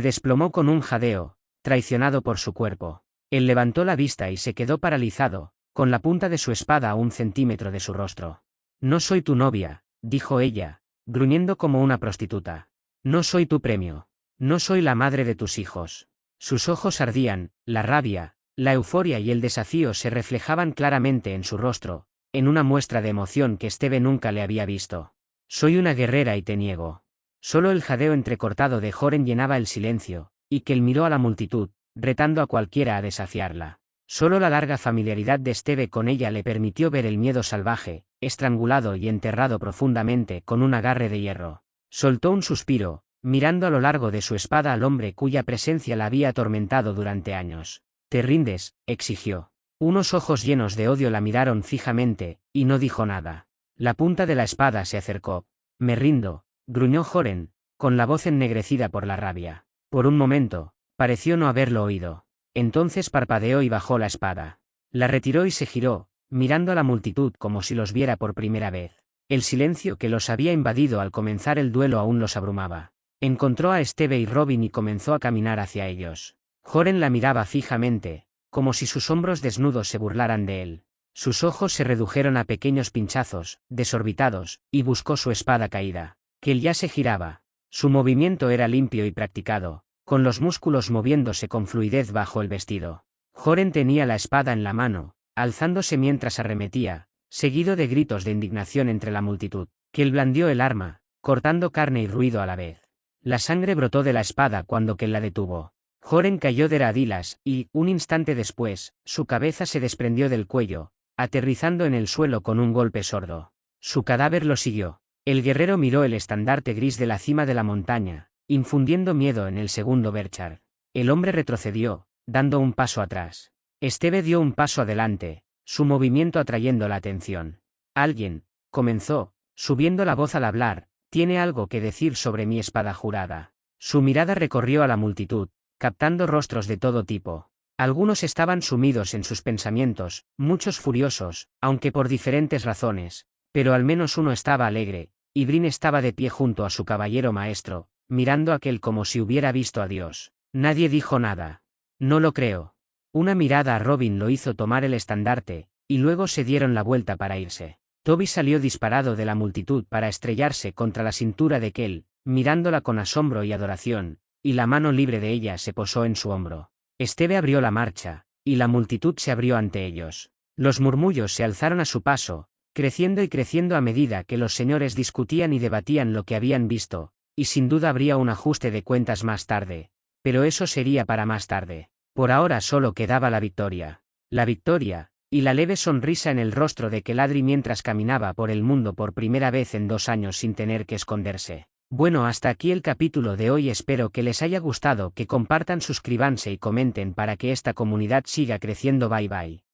desplomó con un jadeo, traicionado por su cuerpo. Él levantó la vista y se quedó paralizado, con la punta de su espada a 1 centímetro de su rostro. No soy tu novia, dijo ella, gruñendo como una prostituta. No soy tu premio. No soy la madre de tus hijos. Sus ojos ardían, la rabia, la euforia y el desafío se reflejaban claramente en su rostro, en una muestra de emoción que Steve nunca le había visto. Soy una guerrera y te niego. Solo el jadeo entrecortado de Joren llenaba el silencio, y Kel miró a la multitud, retando a cualquiera a desafiarla. Solo la larga familiaridad de Steve con ella le permitió ver el miedo salvaje, estrangulado y enterrado profundamente con un agarre de hierro. Soltó un suspiro, mirando a lo largo de su espada al hombre cuya presencia la había atormentado durante años. ¿Te rindes?, exigió. Unos ojos llenos de odio la miraron fijamente, y no dijo nada. La punta de la espada se acercó. Me rindo, gruñó Joren, con la voz ennegrecida por la rabia. Por un momento, pareció no haberlo oído. Entonces parpadeó y bajó la espada. La retiró y se giró, mirando a la multitud como si los viera por primera vez. El silencio que los había invadido al comenzar el duelo aún los abrumaba. Encontró a Steve y Robin y comenzó a caminar hacia ellos. Joren la miraba fijamente, como si sus hombros desnudos se burlaran de él. Sus ojos se redujeron a pequeños pinchazos, desorbitados, y buscó su espada caída. Que él ya se giraba. Su movimiento era limpio y practicado, con los músculos moviéndose con fluidez bajo el vestido. Joren tenía la espada en la mano, alzándose mientras arremetía, seguido de gritos de indignación entre la multitud. Kel blandió el arma, cortando carne y ruido a la vez. La sangre brotó de la espada cuando Kel la detuvo. Joren cayó de rodillas y, un instante después, su cabeza se desprendió del cuello, aterrizando en el suelo con un golpe sordo. Su cadáver lo siguió. El guerrero miró el estandarte gris de la cima de la montaña, infundiendo miedo en el segundo Berchar. El hombre retrocedió, dando un paso atrás. Esteve dio un paso adelante, su movimiento atrayendo la atención. Alguien, comenzó, subiendo la voz al hablar, tiene algo que decir sobre mi espada jurada. Su mirada recorrió a la multitud, captando rostros de todo tipo. Algunos estaban sumidos en sus pensamientos, muchos furiosos, aunque por diferentes razones, pero al menos uno estaba alegre, y Brin estaba de pie junto a su caballero maestro, mirando a aquel como si hubiera visto a Dios. Nadie dijo nada. No lo creo. Una mirada a Robin lo hizo tomar el estandarte, y luego se dieron la vuelta para irse. Toby salió disparado de la multitud para estrellarse contra la cintura de Kel, mirándola con asombro y adoración, y la mano libre de ella se posó en su hombro. Esteve abrió la marcha, y la multitud se abrió ante ellos. Los murmullos se alzaron a su paso, creciendo y creciendo a medida que los señores discutían y debatían lo que habían visto, y sin duda habría un ajuste de cuentas más tarde, pero eso sería para más tarde. Por ahora solo quedaba la victoria. La victoria, y la leve sonrisa en el rostro de Keladri mientras caminaba por el mundo por primera vez en 2 años sin tener que esconderse. Bueno, hasta aquí el capítulo de hoy, espero que les haya gustado, que compartan, suscríbanse y comenten para que esta comunidad siga creciendo. Bye bye.